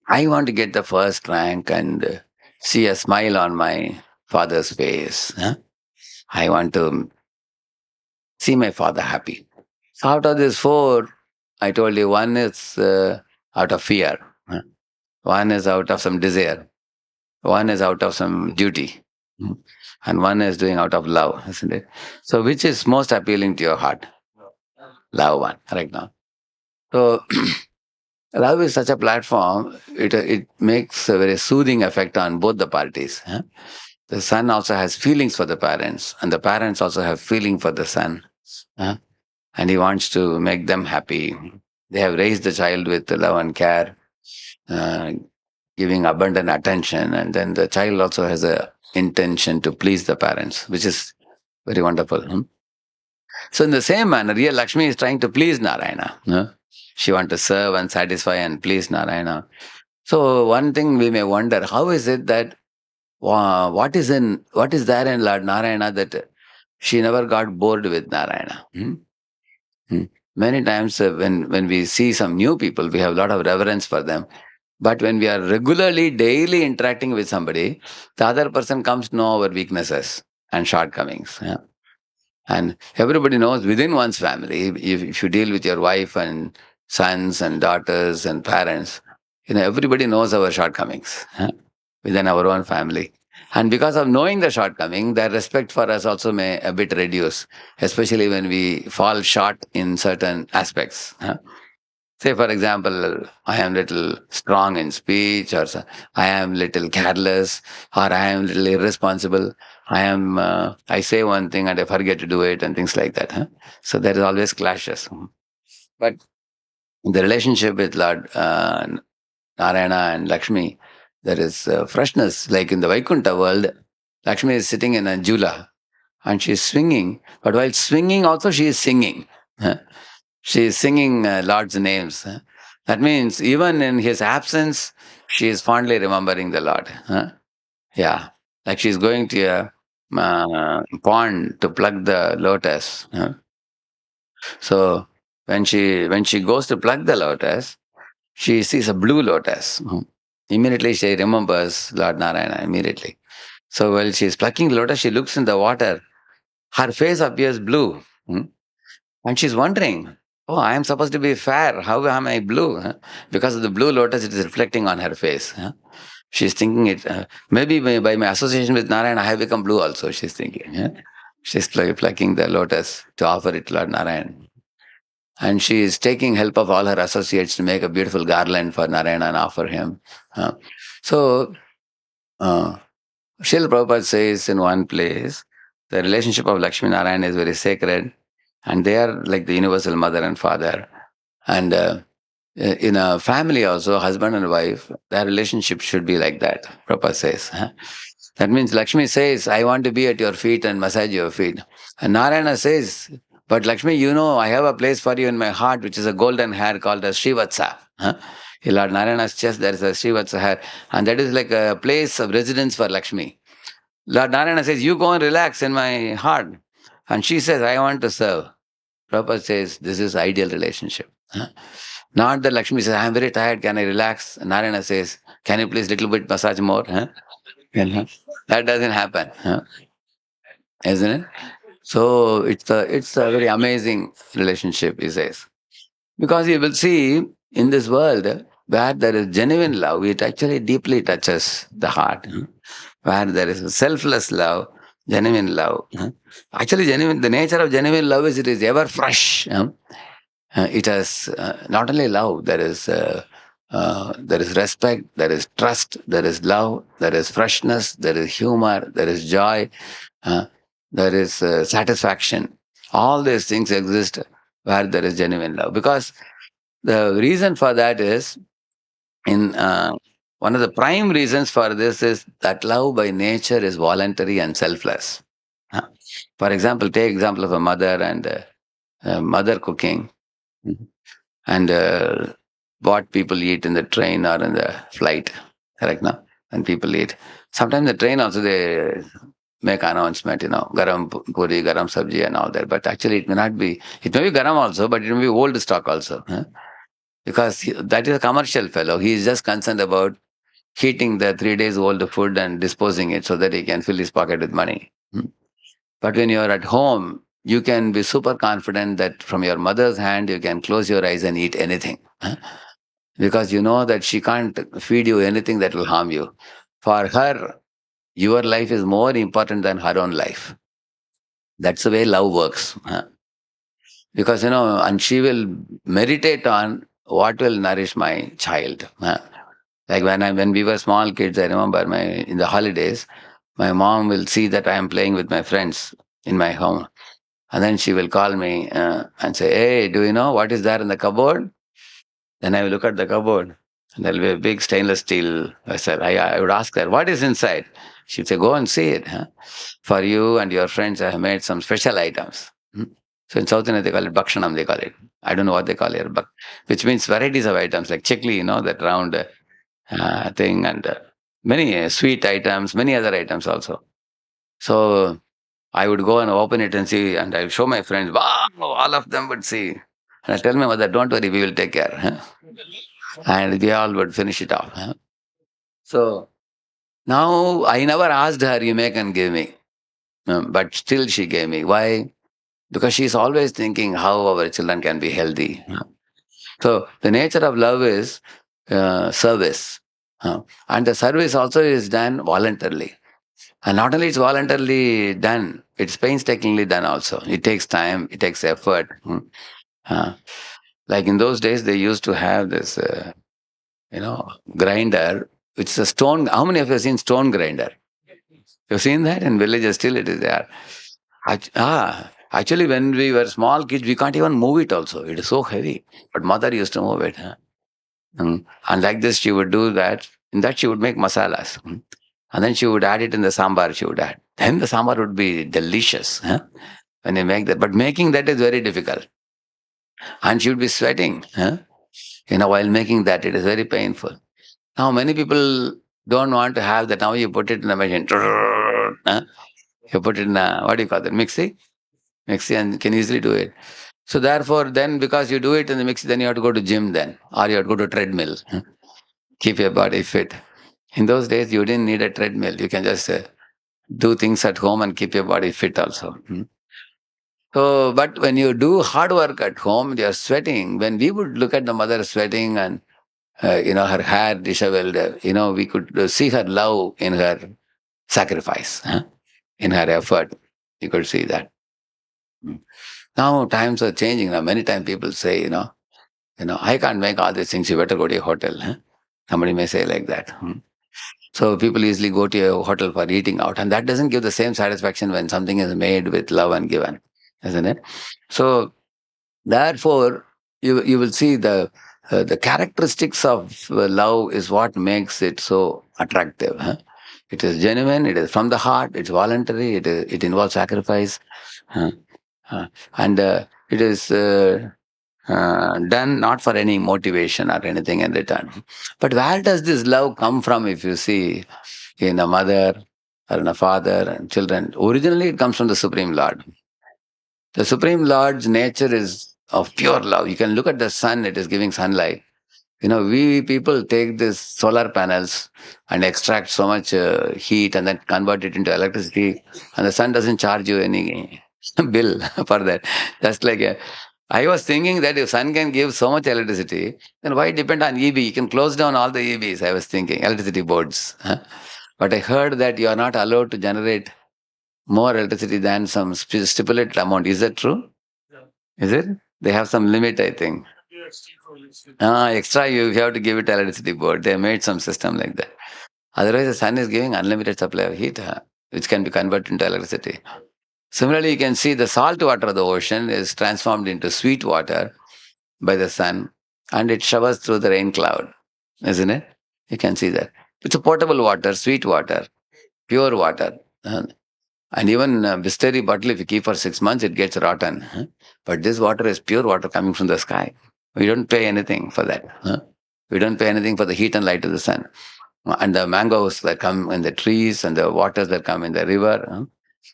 I want to get the first rank and see a smile on my father's face. I want to see my father happy. So out of these 4, I told you one is out of fear, one is out of some desire, one is out of some duty, and one is doing out of love, isn't it? So which is most appealing to your heart? Love one, right now. So love is such a platform, it makes a very soothing effect on both the parties. The son also has feelings for the parents, and the parents also have feeling for the son. And he wants to make them happy. They have raised the child with love and care, giving abundant attention, and then the child also has a intention to please the parents, which is very wonderful. So in the same manner, here Lakshmi is trying to please Narayana. She wants to serve and satisfy and please Narayana. So one thing we may wonder, how is it that what is there in Lord Narayana that she never got bored with Narayana? Many times when we see some new people, we have a lot of reverence for them. But when we are regularly, daily interacting with somebody, the other person comes to know our weaknesses and shortcomings. And everybody knows within one's family, if you deal with your wife and sons and daughters and parents, everybody knows our shortcomings within our own family. And because of knowing the shortcoming, their respect for us also may a bit reduce, especially when we fall short in certain aspects. Say, for example, I am little strong in speech, or I am little careless, or I am little irresponsible. I say one thing and I forget to do it, and things like that. So there is always clashes. But in the relationship with Lord Narayana and Lakshmi, there is freshness. Like in the Vaikuntha world, Lakshmi is sitting in a jula and she is swinging. But while swinging, also she is singing. She is singing Lord's names. That means even in his absence, she is fondly remembering the Lord. Yeah, like she is going to a pond to pluck the lotus. So when she goes to pluck the lotus, she sees a blue lotus. Immediately she remembers Lord Narayana, immediately. So while she is plucking the lotus, she looks in the water. Her face appears blue. And she's wondering, oh, I am supposed to be fair. How am I blue? Because of the blue lotus, it is reflecting on her face. She's thinking it, maybe by my association with Narayana, I have become blue also, she's thinking. She's plucking the lotus to offer it to Lord Narayana. and she is taking help of all her associates to make a beautiful garland for Narayana and offer him. Uh, so, uh, Srila Prabhupada says in one place, the relationship of Lakshmi Narayana is very sacred, and they are like the universal mother and father. And in a family also, husband and wife, their relationship should be like that, Prabhupada says. That means Lakshmi says, I want to be at your feet and massage your feet. And Narayana says, but Lakshmi, you know, I have a place for you in my heart, which is a golden hair called as Srivatsa. In Lord Narayana's chest, there is a Srivatsa hair. And that is like a place of residence for Lakshmi. Lord Narayana says, you go and relax in my heart. And she says, I want to serve. Prabhupada says, this is ideal relationship. Not that Lakshmi says, I am very tired, can I relax? And Narayana says, can you please little bit massage more? That doesn't happen, isn't it? So it's a very amazing relationship, he says. Because you will see in this world where there is genuine love, it actually deeply touches the heart. Where there is selfless love, genuine love. Actually, the nature of genuine love is it is ever fresh. It has not only love, there is respect, there is trust, there is love, there is freshness, there is humor, there is joy, uh, there is satisfaction. All these things exist where there is genuine love. Because the reason for that is, in one of the prime reasons for this is that love by nature is voluntary and selfless. For example, take example of a mother and mother cooking. And what people eat in the train or in the flight, correct now? And people eat. Sometimes the train also they make announcement, garam puri, garam sabji and all that. But actually it may not be, it may be garam also, but it may be old stock also. Because that is a commercial fellow. He is just concerned about heating the 3 days old food and disposing it so that he can fill his pocket with money. But when you are at home, you can be super confident that from your mother's hand, you can close your eyes and eat anything. Because you know that she can't feed you anything that will harm you. For her, your life is more important than her own life. That's the way love works. Because, and she will meditate on what will nourish my child. Like when we were small kids, I remember in the holidays, my mom will see that I am playing with my friends in my home. And then she will call me and say, hey, do you know what is there in the cupboard? Then I will look at the cupboard and there will be a big stainless steel vessel. I would ask her, what is inside? She'd say, go and see it. For you and your friends, I have made some special items. So in South India, they call it Bhakshanam, they call it. I don't know what they call it, which means varieties of items like chikli, that round thing, and many sweet items, many other items also. So I would go and open it and see, and I would show my friends, wow, all of them would see. And I tell my mother, don't worry, we will take care. And we all would finish it off. So now I never asked her, you make and give me. But still she gave me. Why? Because she's always thinking how our children can be healthy. So the nature of love is service. And the service also is done voluntarily. And not only it's voluntarily done, it's painstakingly done also. It takes time, it takes effort. Like in those days, they used to have this, grinder, which is a stone. How many of you have seen stone grinder? You've seen that in villages, still it is there. Actually, when we were small kids, we can't even move it also. It is so heavy. But mother used to move it. And like this, she would do that. In that, she would make masalas. And then she would add it in the sambar, she would add. Then the sambar would be delicious when you make that. But making that is very difficult. And she would be sweating while making that. It is very painful. Now, many people don't want to have that. Now you put it in a machine. You put it in a, what do you call it, mixie? Mixie, and you can easily do it. So therefore, then because you do it in the mixie, then you have to go to gym then. Or you have to go to treadmill. Keep your body fit. In those days, you didn't need a treadmill. You can just do things at home and keep your body fit also. So, but when you do hard work at home, you're sweating. When we would look at the mother sweating and, her hair disheveled, we could see her love in her sacrifice, in her effort. You could see that. Now times are changing. Now many times people say, I can't make all these things. You better go to a hotel. Huh? Somebody may say like that. So people easily go to a hotel for eating out, and that doesn't give the same satisfaction when something is made with love and given, isn't it? So therefore, you will see the characteristics of love is what makes it so attractive. Huh? It is genuine. It is from the heart. It's voluntary. It involves sacrifice, huh? And it is done not for any motivation or anything in return. But where does this love come from? If you see in a mother or in a father and children, originally it comes from the Supreme Lord. The Supreme Lord's nature is of pure love. You can look at the sun, it is giving sunlight. We people take these solar panels and extract so much heat and then convert it into electricity, and the sun doesn't charge you any bill for that. Just like I was thinking that if sun can give so much electricity, then why depend on EB? You can close down all the EBs, I was thinking, electricity boards. Huh? But I heard that you are not allowed to generate more electricity than some stipulated amount. Is that true? Is it? They have some limit, I think. Extra you have to give it to electricity board. They made some system like that. Otherwise, the sun is giving unlimited supply of heat, which can be converted into electricity. Similarly, you can see the salt water of the ocean is transformed into sweet water by the sun, and it showers through the rain cloud, isn't it? You can see that. It's a potable water, sweet water, pure water. And even Bisteri bottle, if you keep for 6 months, it gets rotten. Huh? But this water is pure water coming from the sky. We don't pay anything for that. Huh? We don't pay anything for the heat and light of the sun. And the mangoes that come in the trees and the waters that come in the river,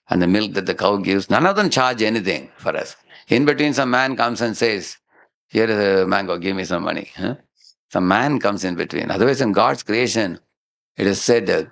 and the milk that the cow gives, none of them charge anything for us. In between, some man comes and says, here is a mango, give me some money. Huh? Some man comes in between. Otherwise, in God's creation, it is said that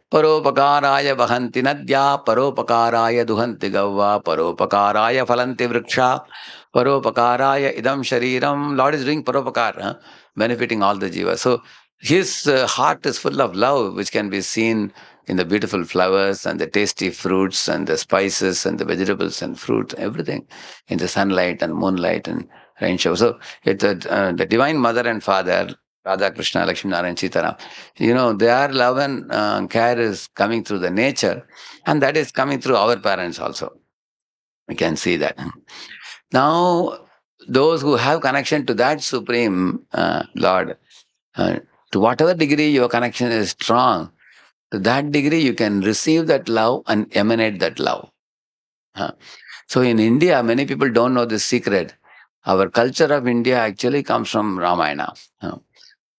परोपकाराय वहन्ति नद्या परोपकाराय दुहन्ति गव्वा परोपकाराय फलन्ति वृक्षा परोपकाराय idam shariram. Lord is doing paropakar, benefiting all the jivas. So his heart is full of love, which can be seen in the beautiful flowers and the tasty fruits and the spices and the vegetables and fruit, everything in the sunlight and moonlight and rain shower. So it's the divine mother and father, Radha Krishna, Lakshmi Narayan, Sitaram. Their love and care is coming through the nature, and that is coming through our parents also. We can see that. Now, those who have connection to that Supreme Lord, to whatever degree your connection is strong, to that degree you can receive that love and emanate that love. So in India, many people don't know this secret. Our culture of India actually comes from Ramayana.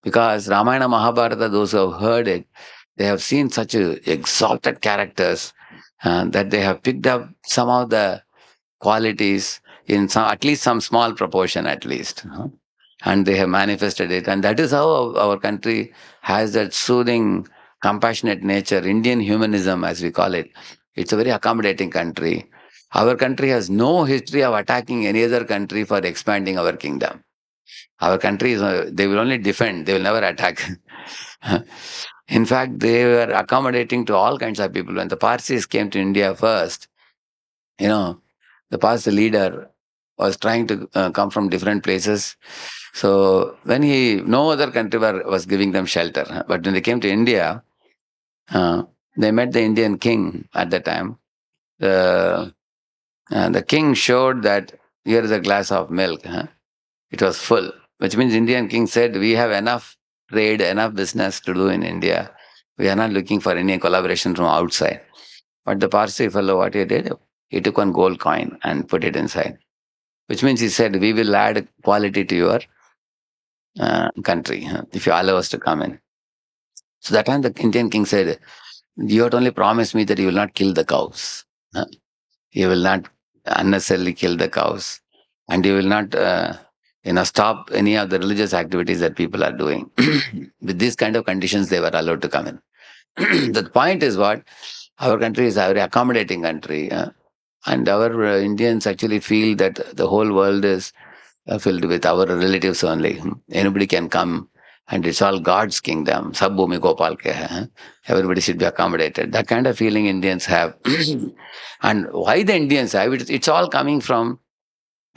Because Ramayana, Mahabharata, those who have heard it, they have seen such exalted characters that they have picked up some of the qualities in at least some small proportion at least. And they have manifested it. And that is how our country has that soothing, compassionate nature, Indian humanism as we call it. It's a very accommodating country. Our country has no history of attacking any other country for expanding our kingdom. Our country is, they will only defend, they will never attack. In fact, they were accommodating to all kinds of people. When the Parsis came to India first, the Parsi leader was trying to come from different places. So when no other country was giving them shelter. But when they came to India, they met the Indian king at the time. The king showed that here is a glass of milk. It was full, which means Indian king said, we have enough trade, enough business to do in India. We are not looking for any collaboration from outside. But the Parsi fellow, what he did, he took one gold coin and put it inside, which means he said, we will add quality to your country if you allow us to come in. So that time the Indian king said, you have only promised me that you will not kill the cows. You will not unnecessarily kill the cows. And you will not stop any of the religious activities that people are doing. With these kind of conditions, they were allowed to come in. The point is what? Our country is a very accommodating country. And our Indians actually feel that the whole world is filled with our relatives only. Anybody can come and it's all God's kingdom. Sab bhumi Gopal ke hai. Everybody should be accommodated. That kind of feeling Indians have. And why the Indians have it? It's all coming from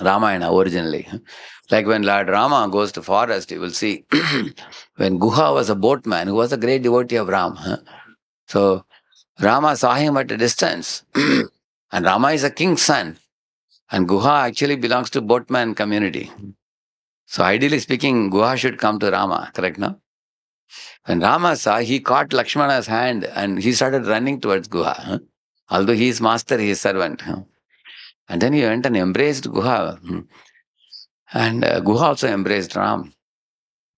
Ramayana originally. Like when Lord Rama goes to forest, you will see when Guha was a boatman who was a great devotee of Ram. So Rama saw him at a distance. And Rama is a king's son. And Guha actually belongs to boatman community. So ideally speaking, Guha should come to Rama, correct now? When Rama saw, he caught Lakshmana's hand and he started running towards Guha. Although he is master, he is servant. And then he went and embraced Guha. And Guha also embraced Ram.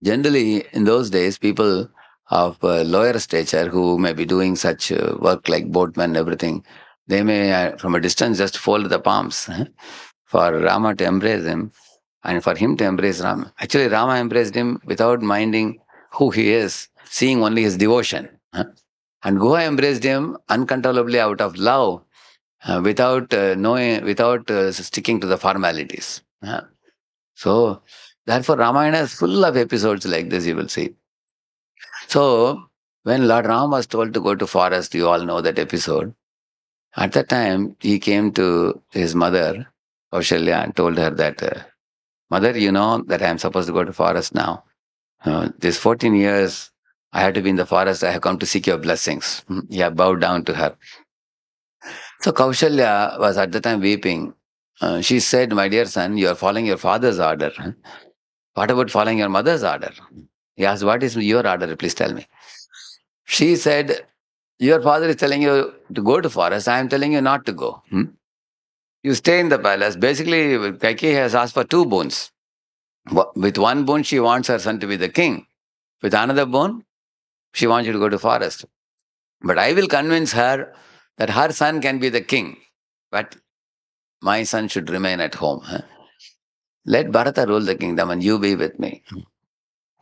Generally, in those days, people of lower stature who may be doing such work like boatmen and everything, they may, from a distance, just fold the palms for Rama to embrace him and for him to embrace Rama. Actually, Rama embraced him without minding who he is, seeing only his devotion. And Guha embraced him uncontrollably out of love, without knowing, without sticking to the formalities. So, therefore, Ramayana is full of episodes like this, you will see. So, when Lord Ram was told to go to forest, you all know that episode. At that time, he came to his mother, Kaushalya, and told her that, Mother, you know that I am supposed to go to forest now. This 14 years, I had to be in the forest. I have come to seek your blessings. He had bowed down to her. So Kaushalya was at the time weeping. She said, My dear son, you are following your father's order. What about following your mother's order? He asked, What is your order? Please tell me. She said, Your father is telling you to go to forest. I am telling you not to go. You stay in the palace. Basically, Kaikeyi has asked for two boons. With one boon, she wants her son to be the king. With another boon, she wants you to go to forest. But I will convince her that her son can be the king. But my son should remain at home. Let Bharata rule the kingdom and you be with me.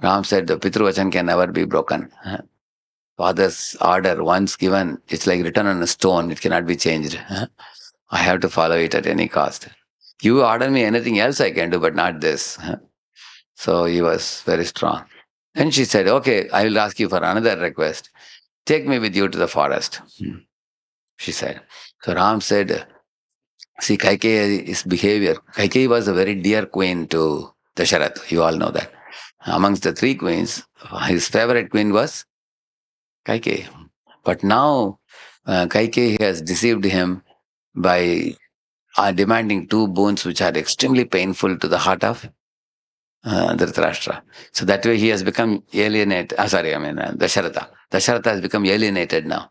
Ram said the Pitruvachan can never be broken. Father's order, once given, it's like written on a stone. It cannot be changed. I have to follow it at any cost. You order me anything else I can do, but not this. So he was very strong. Then she said, Okay, I will ask you for another request. Take me with you to the forest. She said. So Ram said, See, Kaikeyi's behavior. Kaikeyi was a very dear queen to Dasharath. You all know that. Amongst the three queens, his favorite queen was Kaikeyi. But now, Kaikeyi has deceived him by demanding two boons which are extremely painful to the heart of Dhritarashtra. So that way he has become alienated. Dasharatha. Dasharatha has become alienated now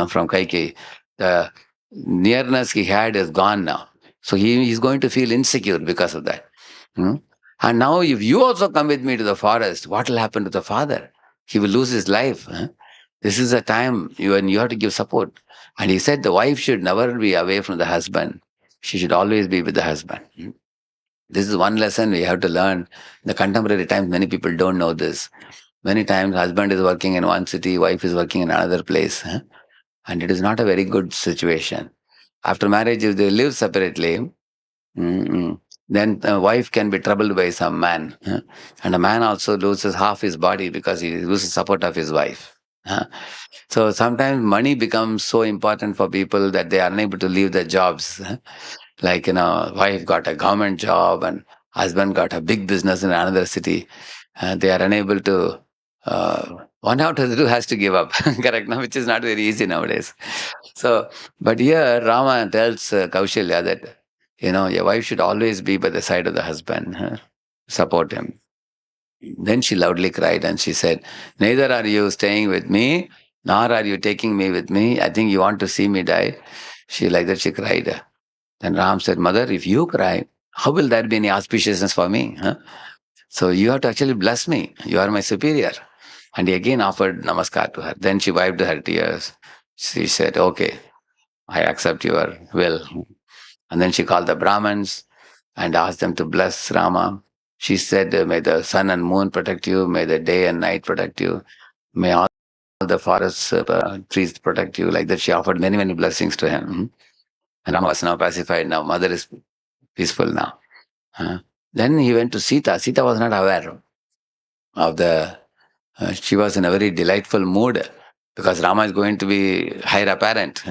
from Kaikeyi. The nearness he had is gone now. So he is going to feel insecure because of that. And now if you also come with me to the forest, what will happen to the father? He will lose his life. This is a time when you have to give support. And he said the wife should never be away from the husband. She should always be with the husband. This is one lesson we have to learn. In the contemporary times, many people don't know this. Many times husband is working in one city, wife is working in another place. And it is not a very good situation. After marriage, if they live separately, then the wife can be troubled by some man. And a man also loses half his body because he loses support of his wife. So sometimes money becomes so important for people that they are unable to leave their jobs. Like, wife got a government job and husband got a big business in another city. They are unable to, one out of the two has to give up, correct? Now, which is not very easy nowadays. So, but here Rama tells Kaushalya that, your wife should always be by the side of the husband, support him. Then she loudly cried and she said, Neither are you staying with me, nor are you taking me with me. I think you want to see me die. She cried. Then Ram said, Mother, if you cry, how will there be any auspiciousness for me? So you have to actually bless me. You are my superior. And he again offered namaskar to her. Then she wiped her tears. She said, Okay, I accept your will. And then she called the Brahmins and asked them to bless Rama. She said, May the sun and moon protect you. May the day and night protect you. May all the forests, trees protect you. Like that, she offered many, many blessings to him. And Rama was now pacified. Now mother is peaceful now. Then he went to Sita. Sita was not aware of the She was in a very delightful mood because Rama is going to be heir apparent.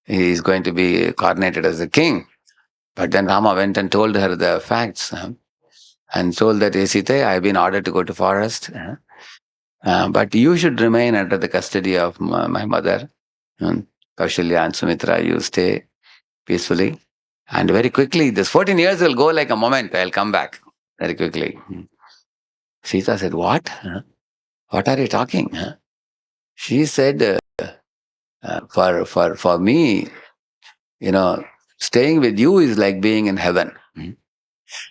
He is going to be coronated as a king. But then Rama went and told her the facts and told that, "Hey, Sita, I have been ordered to go to forest, but you should remain under the custody of my mother, Kaushalya and Sumitra. You stay peacefully. And very quickly, this 14 years will go like a moment. I'll come back very quickly." Sita said, "What? What are you talking?" She said, for me, staying with you is like being in heaven.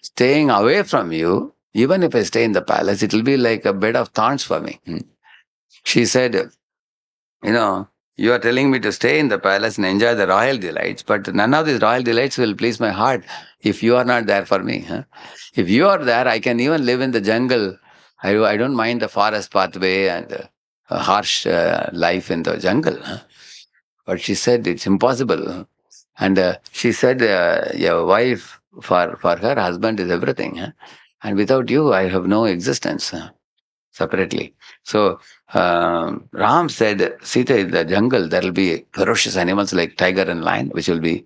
Staying away from you, even if I stay in the palace, it will be like a bed of thorns for me." She said, "You are telling me to stay in the palace and enjoy the royal delights, but none of these royal delights will please my heart if you are not there for me. If you are there, I can even live in the jungle. I don't mind the forest pathway and a harsh life in the jungle." But she said, "It's impossible." And she said, "Your wife, for her husband is everything. And without you, I have no existence separately." So Ram said, "Sita, in the jungle, there will be ferocious animals like tiger and lion, which will be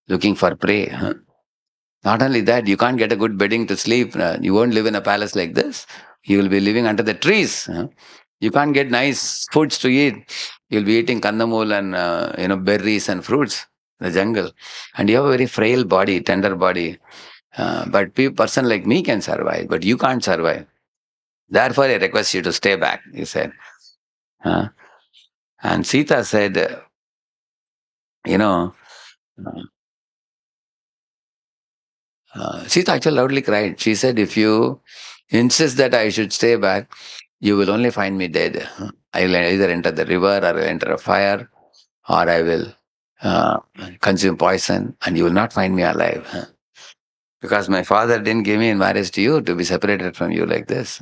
looking for prey. Not only that, you can't get a good bedding to sleep. You won't live in a palace like this. You will be living under the trees. You can't get nice foods to eat. You'll be eating kandamul and berries and fruits in the jungle. And you have a very frail body, tender body. But person like me can survive, but you can't survive. Therefore, I request you to stay back," he said. And Sita said, you know, Sita actually loudly cried. She said, "If you insist that I should stay back, you will only find me dead. I will either enter the river, or I will enter a fire, or I will uh, consume poison, and you will not find me alive. Because my father didn't give me in marriage to you to be separated from you like this."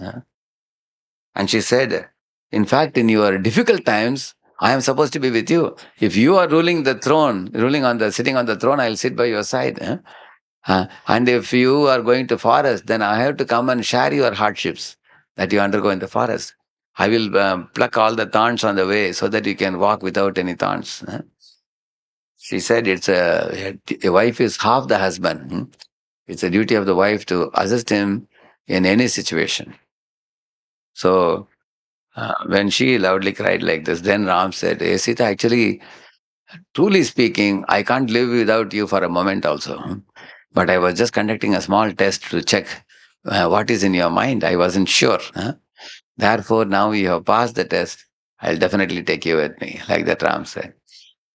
And she said, "In fact, in your difficult times, I am supposed to be with you. If you are ruling the throne, sitting on the throne, I'll sit by your side. And if you are going to forest, then I have to come and share your hardships that you undergo in the forest. I will pluck all the thorns on the way so that you can walk without any thorns." She said, "It's a wife is half the husband. It's a duty of the wife to assist him in any situation." So when she loudly cried like this, then Ram said, "Hey, Sita, actually, truly speaking, I can't live without you for a moment also. But I was just conducting a small test to check what is in your mind. I wasn't sure. Therefore, now you have passed the test. I'll definitely take you with me," like that Ram said.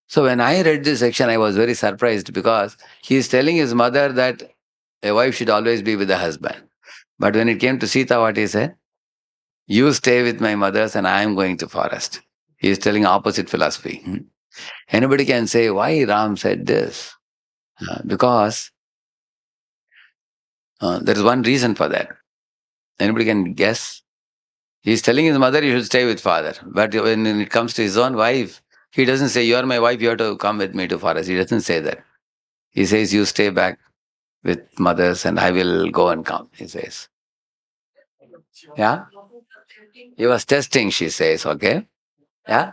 So when I read this section, I was very surprised because he is telling his mother that a wife should always be with the husband. But when it came to Sita, what he said? "You stay with my mothers and I am going to forest." He is telling opposite philosophy. Anybody can say, why Ram said this? Because there is one reason for that. Anybody can guess? He is telling his mother, "You should stay with father." But when it comes to his own wife, he doesn't say, "You are my wife, you have to come with me to forest." He doesn't say that. He says, "You stay back with mothers and I will go and come," he says. Yeah? He was testing, she says, okay? Yeah?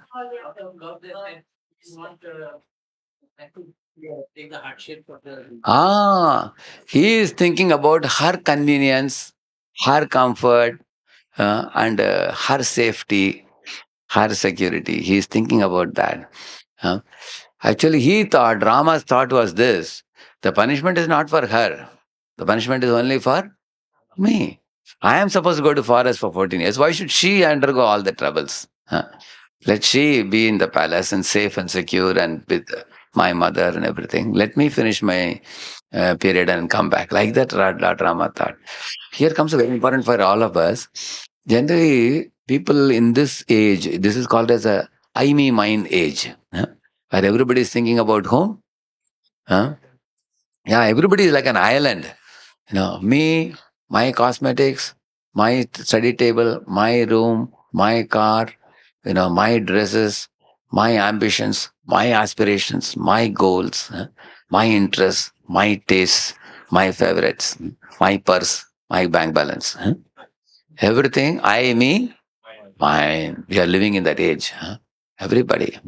He is thinking about her convenience, her comfort, and her safety, her security. He is thinking about that. Actually, Rama's thought was this: the punishment is not for her. The punishment is only for me. I am supposed to go to forest for 14 years. Why should she undergo all the troubles? Let she be in the palace and safe and secure and with my mother and everything. Let me finish my period and come back. Like that, Lord Rama thought. Here comes a very important for all of us. Generally, people in this age, this is called as a I me mind age, where everybody is thinking about whom? Huh? Yeah, everybody is like an island. Me, my cosmetics, my study table, my room, my car, my dresses, my ambitions, my aspirations, my goals, my interests, my tastes, my favorites, my purse, my bank balance. Everything, I, me, Fine. We are living in that age. Everybody.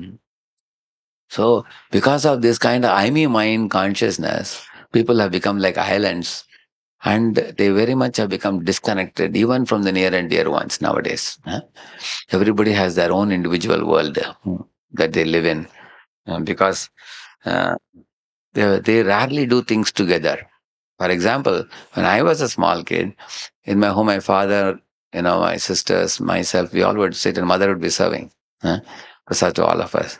So, because of this kind of I me mind consciousness, people have become like islands, and they very much have become disconnected even from the near and dear ones nowadays. Everybody has their own individual world that they live in, because uh, they rarely do things together. For example, when I was a small kid, in my home, my father, my sisters, myself, we all would sit and mother would be serving. Prasad to all of us.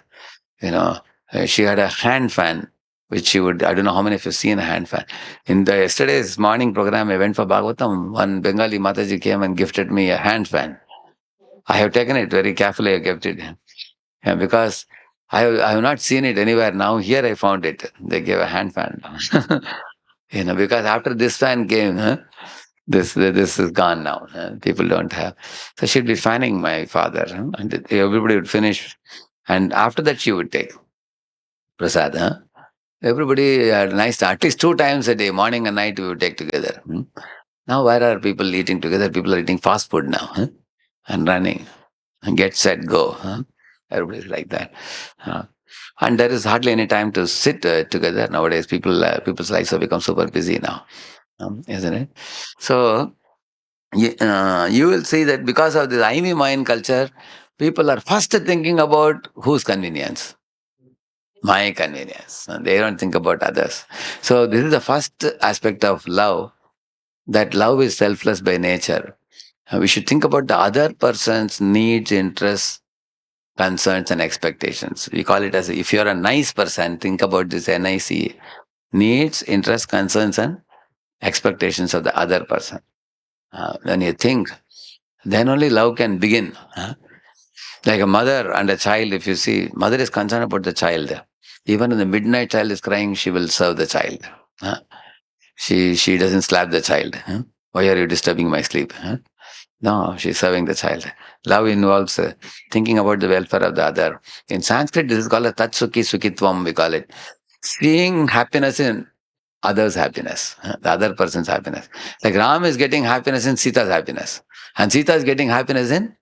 She had a hand fan, which she would, I don't know how many of you have seen a hand fan. In the yesterday's morning program, I went for Bhagavatam. One Bengali Mataji came and gifted me a hand fan. I have taken it very carefully, I kept it. Because I have not seen it anywhere now. Here I found it. They gave a hand fan. Because after this fan came, this is gone now. People don't have. So she'd be fanning my father, and everybody would finish. And after that, she would take prasad. Everybody had nice, at least 2 times a day, morning and night, we would take together. Now, where are people eating together? People are eating fast food now, and running, and get set, go. Everybody's like that. And there is hardly any time to sit together nowadays. People's lives have become super busy now, isn't it? So, you will see that because of this I me mind culture, people are first thinking about whose convenience, my convenience. And they don't think about others. So this is the first aspect of love, that love is selfless by nature. We should think about the other person's needs, interests, concerns, and expectations. We call it as, if you're a nice person, think about this NIC, needs, interests, concerns, and expectations of the other person. When you think, then only love can begin. Like a mother and a child, if you see, mother is concerned about the child. Even when the midnight child is crying, she will serve the child. She doesn't slap the child. Why are you disturbing my sleep? No, she's serving the child. Love involves thinking about the welfare of the other. In Sanskrit, this is called a tatsukhi sukitvam, we call it. Seeing happiness in others' happiness, the other person's happiness. Like Ram is getting happiness in Sita's happiness. And Sita is getting happiness in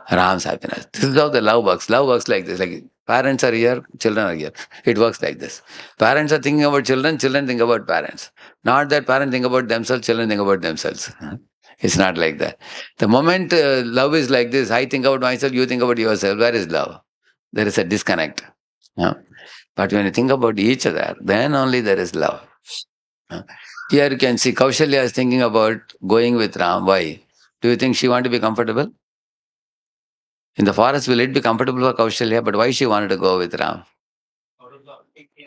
Ram's happiness. This is how the love works. Love works like this. Like parents are here, children are here. It works like this. Parents are thinking about children, children think about parents. Not that parents think about themselves, children think about themselves. It's not like that. The moment love is like this, I think about myself, you think about yourself, where is love? There is a disconnect. But when you think about each other, then only there is love. Here you can see Kaushalya is thinking about going with Ram. Why? Do you think she want to be comfortable? In the forest, will it be comfortable for Kaushalya? But why she wanted to go with Ram?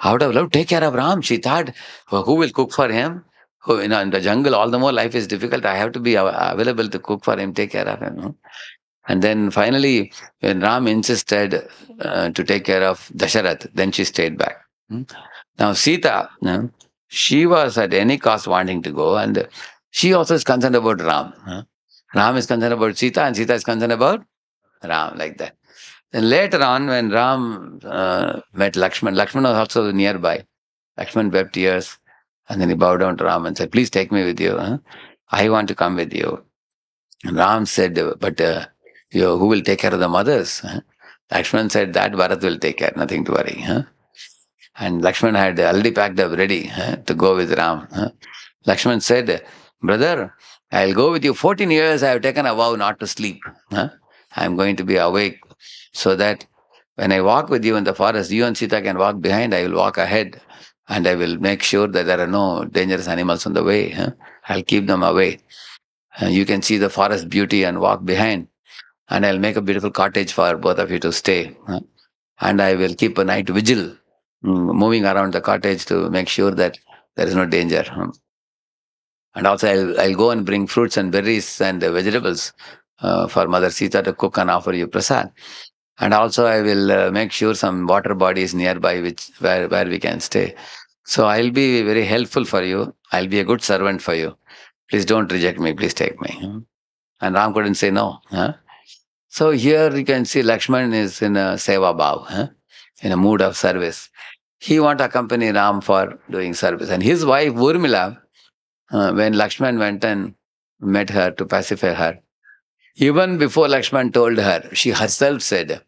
Out of love, take care of Ram. She thought, who will cook for him? Who, in the jungle, all the more life is difficult. I have to be available to cook for him, take care of him. And then finally, when Ram insisted to take care of Dasharath, then she stayed back. Now Sita, she was at any cost wanting to go, and she also is concerned about Ram. Ram is concerned about Sita, and Sita is concerned about Ram, like that. Then later on, when Ram met Lakshman, Lakshman was also nearby. Lakshman wept tears, and then he bowed down to Ram and said, "Please take me with you. I want to come with you." And Ram said, "But who will take care of the mothers?" Lakshman said, "That Bharat will take care, nothing to worry." And Lakshman had already packed up ready to go with Ram. Lakshman said, "Brother, I'll go with you. 14 years I have taken a vow not to sleep. I'm going to be awake so that when I walk with you in the forest, you and Sita can walk behind, I will walk ahead, and I will make sure that there are no dangerous animals on the way. I'll keep them away. You can see the forest beauty and walk behind, and I'll make a beautiful cottage for both of you to stay. And I will keep a night vigil, moving around the cottage to make sure that there is no danger. And also I'll go and bring fruits and berries and vegetables for Mother Sita to cook and offer you prasad. And also I will make sure some water bodies nearby where we can stay. So I'll be very helpful for you. I'll be a good servant for you. Please don't reject me. Please take me." And Ram couldn't say no. So here you can see Lakshman is in a seva bhav, in a mood of service. He want to accompany Ram for doing service. And his wife Urmila, when Lakshman went and met her to pacify her, Even before Lakshman told her, she herself said,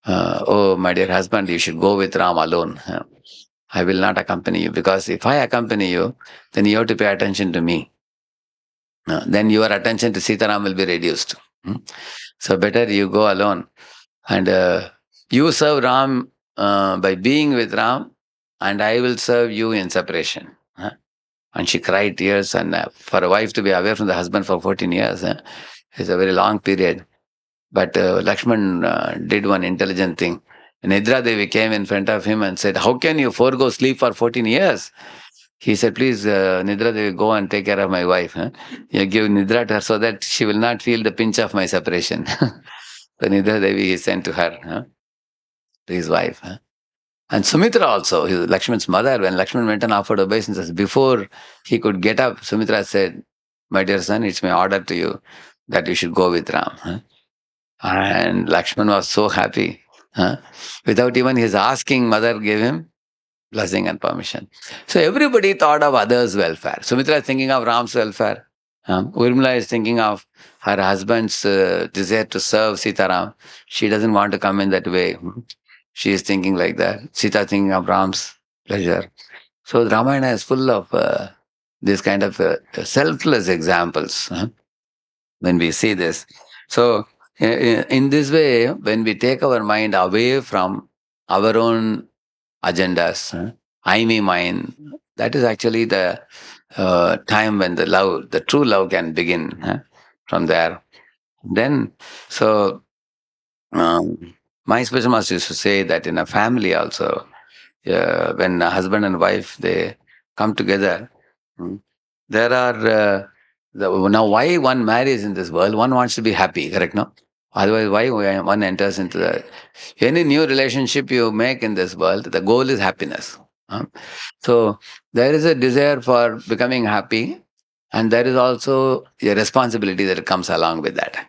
oh, my dear husband, you should go with Ram alone. I will not accompany you, because if I accompany you, then you have to pay attention to me. Then your attention to Sitaram will be reduced. Hmm? So better you go alone. And you serve Ram by being with Ram, and I will serve you in separation. And she cried tears. And for a wife to be away from the husband for 14 years is a very long period. But Lakshman did one intelligent thing. Nidra Devi came in front of him and said, how can you forego sleep for 14 years? He said, please, Nidra Devi, go and take care of my wife. You give Nidra to her so that she will not feel the pinch of my separation. So Nidra Devi is sent to her, to his wife. And Sumitra also, Lakshman's mother, when Lakshman went and offered obeisances, before he could get up, Sumitra said, my dear son, it's my order to you that you should go with Ram. And Lakshman was so happy. Without even his asking, mother gave him blessing and permission. So everybody thought of others' welfare. Sumitra is thinking of Ram's welfare. Urmila is thinking of her husband's desire to serve Sitaram. She doesn't want to come in that way. She is thinking like that. Sita thinking of Ram's pleasure. So Ramayana is full of this kind of selfless examples. When we see this. So in this way, when we take our mind away from our own agendas, I, me, mine, that is actually the time when the love, the true love can begin from there. Then, so my spiritual master used to say that in a family also, when a husband and wife, they come together, there are, now why one marries in this world, one wants to be happy, correct, no? Otherwise, why one enters into any new relationship you make in this world, the goal is happiness. So there is a desire for becoming happy, and there is also a responsibility that comes along with that.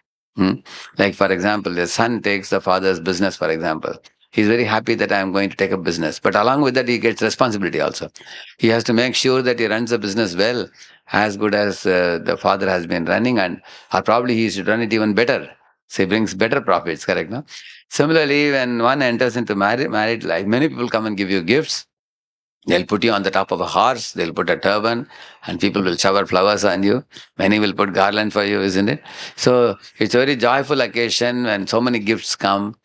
Like, for example, the son takes the father's business, for example. He's very happy that I'm going to take up business. But along with that, he gets responsibility also. He has to make sure that he runs the business well, as good as the father has been running, or probably he should run it even better. So he brings better profits, correct? No? Similarly, when one enters into married life, many people come and give you gifts. They'll put you on the top of a horse, they'll put a turban, and people will shower flowers on you. Many will put garland for you, isn't it? So it's a very joyful occasion when so many gifts come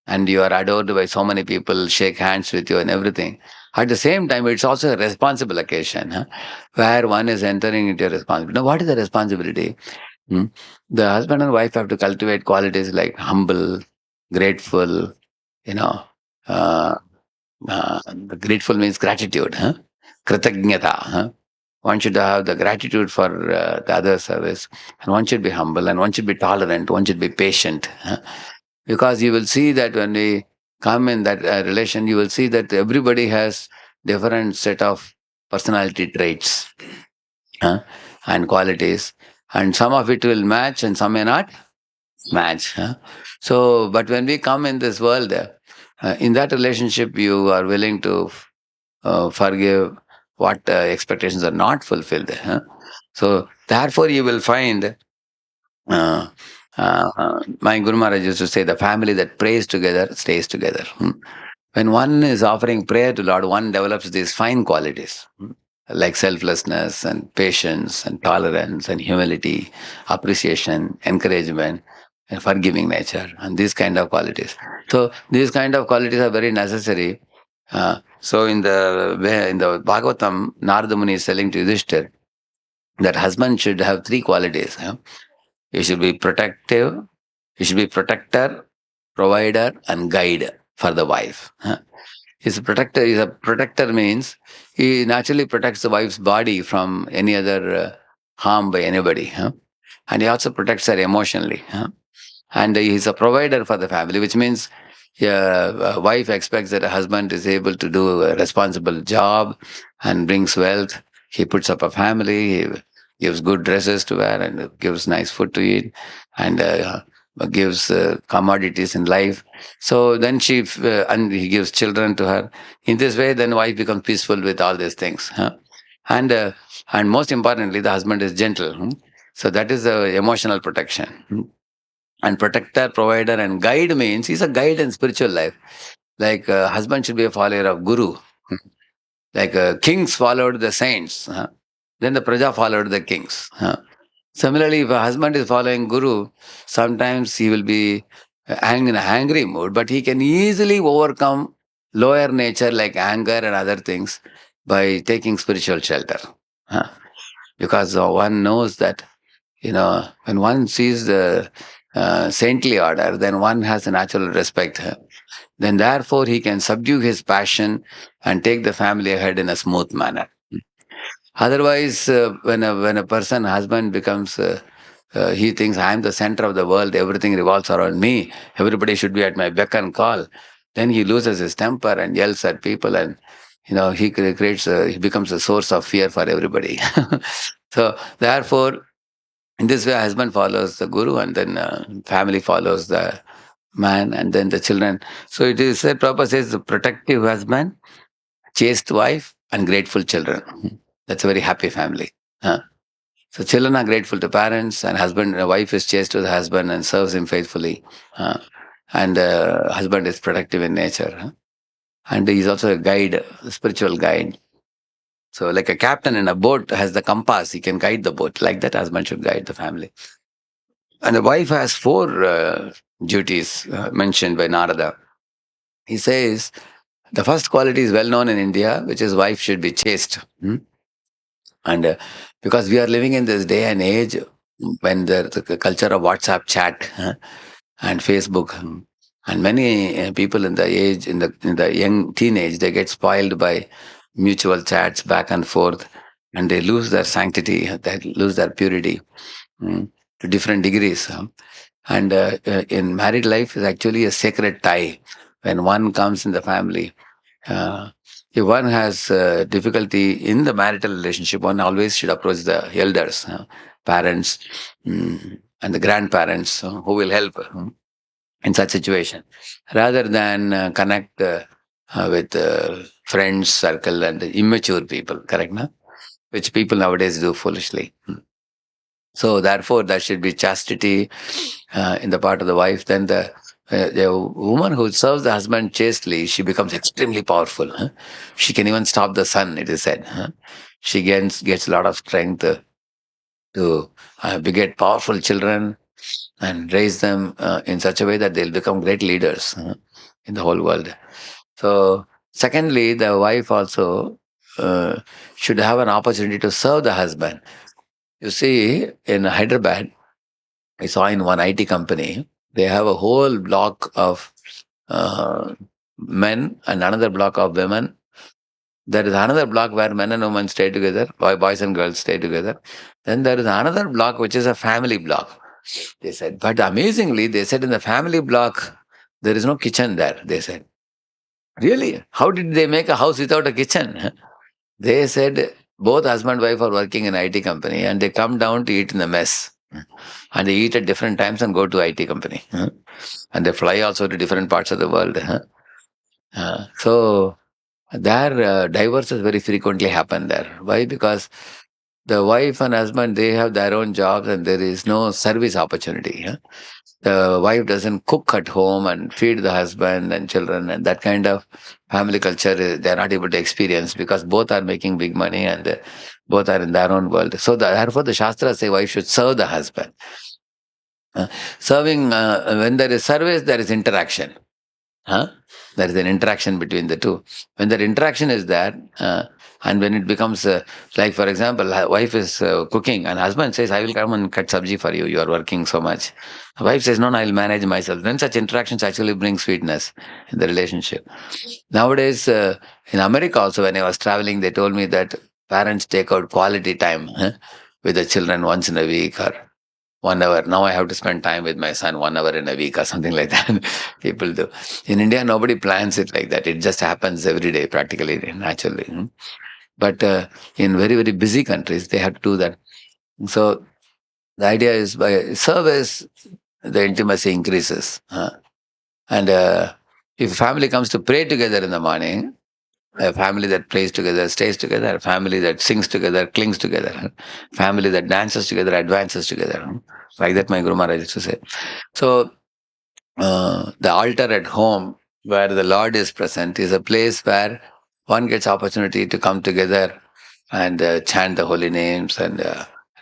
and you are adored by so many people, shake hands with you and everything. At the same time, it's also a responsible occasion, where one is entering into a responsibility. Now, what is the responsibility? The husband and wife have to cultivate qualities like humble, grateful, you know, uh, the grateful means gratitude, kritagnyata. One should have the gratitude for the other service, and one should be humble, and one should be tolerant, one should be patient. Because you will see that when we come in that relation, you will see that everybody has different set of personality traits and qualities, and some of it will match and some may not match. So, but when we come in this world, in that relationship, you are willing to forgive what expectations are not fulfilled. So, therefore, you will find my Guru Maharaj used to say, the family that prays together stays together. When one is offering prayer to Lord, one develops these fine qualities. Like selflessness and patience and tolerance and humility, appreciation, encouragement, and forgiving nature, and these kind of qualities. So these kind of qualities are very necessary. So in the Bhagavatam, Narada Muni is telling to Yudhishthir that husband should have three qualities. He should be protective, he should be protector, provider, and guide for the wife. He's a protector. He's a protector means he naturally protects the wife's body from any other harm by anybody. And he also protects her emotionally. And he's a provider for the family, which means a wife expects that a husband is able to do a responsible job and brings wealth. He puts up a family, he gives good dresses to wear and gives nice food to eat, and gives commodities in life. So then and he gives children to her. In this way, then wife becomes peaceful with all these things. And most importantly, the husband is gentle. So that is the emotional protection. And protector, provider, and guide means he's a guide in spiritual life. Like husband should be a follower of guru. Like kings followed the saints. Then the praja followed the kings. Similarly, if a husband is following guru, sometimes he will be in a angry mood, but he can easily overcome lower nature like anger and other things by taking spiritual shelter. Huh? Because one knows that, when one sees the saintly order, then one has a natural respect. Then therefore he can subdue his passion and take the family ahead in a smooth manner. Otherwise, when a person husband becomes, he thinks I am the center of the world, everything revolves around me, everybody should be at my beck and call. Then he loses his temper and yells at people, and he becomes a source of fear for everybody. So therefore, in this way, husband follows the guru, and then family follows the man, and then the children. So it is said, Prabhupada says, the protective husband, chaste wife, and grateful children. That's a very happy family. Huh? So children are grateful to parents, and wife is chaste to the husband and serves him faithfully. Huh? And husband is protective in nature. Huh? And he's also a guide, a spiritual guide. So like a captain in a boat has the compass, he can guide the boat. Like that, husband should guide the family. And the wife has four duties mentioned by Narada. He says, the first quality is well known in India, which is wife should be chaste. And because we are living in this day and age when the culture of WhatsApp chat and Facebook, and many people in the young teenage, they get spoiled by mutual chats back and forth, and they lose their sanctity, they lose their purity to different degrees. And in married life is actually a sacred tie. When one comes in the family, if one has difficulty in the marital relationship, one always should approach the elders, parents, and the grandparents who will help in such situation, rather than connect with friends circle and immature people. Correct, na? Which people nowadays do foolishly. So therefore, there should be chastity in the part of the wife. Then the woman who serves the husband chastely, she becomes extremely powerful. She can even stop the sun, it is said. She gets a lot of strength to beget powerful children and raise them in such a way that they'll become great leaders in the whole world. So, secondly, the wife also should have an opportunity to serve the husband. You see, in Hyderabad, I saw in one IT company, they have a whole block of men and another block of women. There is another block where men and women stay together, boys and girls stay together. Then there is another block which is a family block. They said, but amazingly, they said in the family block, there is no kitchen there. They said, really? How did they make a house without a kitchen? They said, both husband and wife are working in IT company and they come down to eat in the mess. And they eat at different times and go to IT company. And they fly also to different parts of the world. So there, divorces very frequently happen there. Why? Because the wife and husband, they have their own jobs and there is no service opportunity. The wife doesn't cook at home and feed the husband and children, and that kind of family culture they're not able to experience because both are making big money and both are in their own world. So therefore the Shastras say wife should serve the husband. Serving, when there is service, there is interaction. There is an interaction between the two. When that interaction is there, and when it becomes, like for example, wife is cooking and husband says, I will come and cut sabji for you, you are working so much. Wife says, no, I will manage myself. Then such interactions actually bring sweetness in the relationship. Nowadays, in America also, when I was traveling, they told me that parents take out quality time with the children once in a week or 1 hour. Now I have to spend time with my son 1 hour in a week or something like that. People do. In India, nobody plans it like that. It just happens every day, practically, naturally. But in very, very busy countries, they have to do that. So the idea is by service, the intimacy increases. And if a family comes to pray together in the morning, a family that prays together, stays together, a family that sings together, clings together, family that dances together, advances together. Like that, my Guru Maharaj used to say. So, the altar at home where the Lord is present is a place where one gets opportunity to come together and chant the holy names and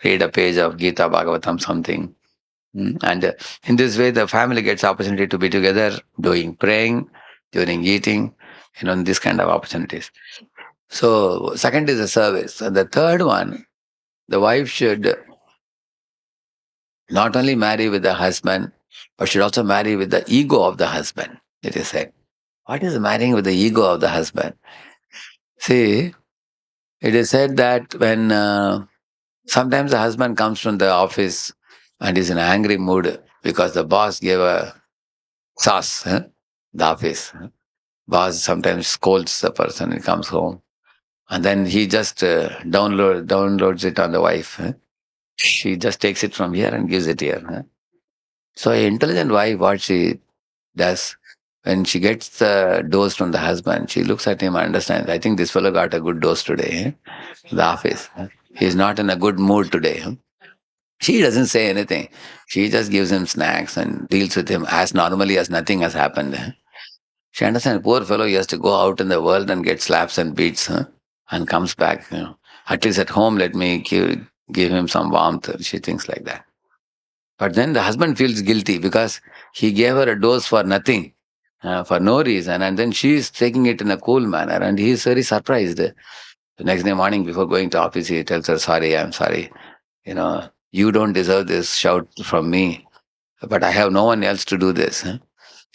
read a page of Gita, Bhagavatam, something. And in this way, the family gets opportunity to be together, doing praying, during eating, this kind of opportunities. So, second is the service. And the third one, the wife should not only marry with the husband, but should also marry with the ego of the husband, it is said. What is marrying with the ego of the husband? See, it is said that when sometimes the husband comes from the office and is in an angry mood because the boss gave a sauce, the office. Boss sometimes scolds the person who comes home. And then he just downloads it on the wife. She just takes it from here and gives it here. So an intelligent wife, what she does, when she gets the dose from the husband, she looks at him and understands, I think this fellow got a good dose today. The office. He's not in a good mood today. She doesn't say anything. She just gives him snacks and deals with him as normally as nothing has happened. She understands, poor fellow, he has to go out in the world and get slaps and beats and comes back. At least at home, let me give him some warmth. She thinks like that. But then the husband feels guilty because he gave her a dose for nothing, for no reason. And then she is taking it in a cool manner. And he is very surprised. The next day morning before going to office, he tells her, sorry, I'm sorry. You don't deserve this shout from me. But I have no one else to do this.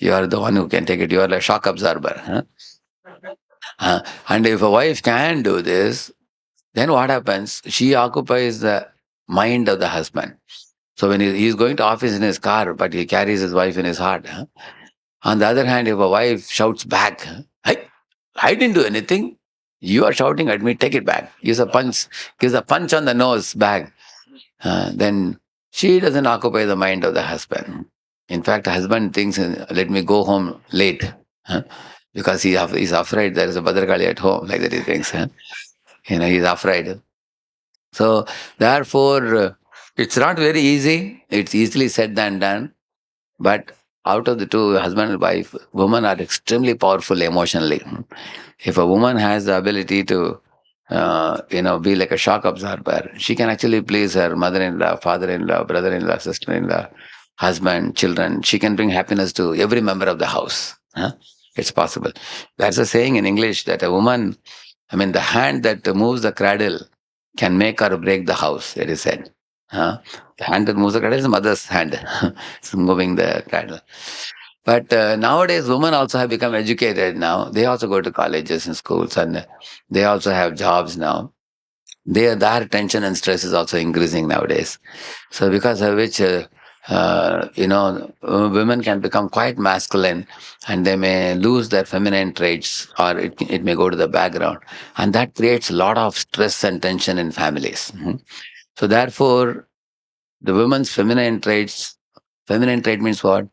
You are the one who can take it. You are a shock absorber. And if a wife can do this, then what happens? She occupies the mind of the husband. So when he is going to office in his car, but he carries his wife in his heart. On the other hand, if a wife shouts back, hey, I didn't do anything. You are shouting at me, take it back. Gives a punch on the nose back. Then she doesn't occupy the mind of the husband. In fact, the husband thinks, let me go home late. Because he's afraid there is a Bhadrakali at home, like that he thinks. He's afraid. So, therefore, it's not very easy. It's easily said than done. But out of the two, husband and wife, women are extremely powerful emotionally. If a woman has the ability to, be like a shock absorber, she can actually please her mother-in-law, father-in-law, brother-in-law, sister-in-law, husband, children. She can bring happiness to every member of the house. It's possible. There's a saying in English that a woman, the hand that moves the cradle can make or break the house, it is said. The hand that moves the cradle is the mother's hand. It's moving the cradle. But nowadays, women also have become educated now. They also go to colleges and schools and they also have jobs now. Their tension and stress is also increasing nowadays. So because of which, women can become quite masculine and they may lose their feminine traits or it may go to the background. And that creates a lot of stress and tension in families. So therefore, the women's feminine trait means what?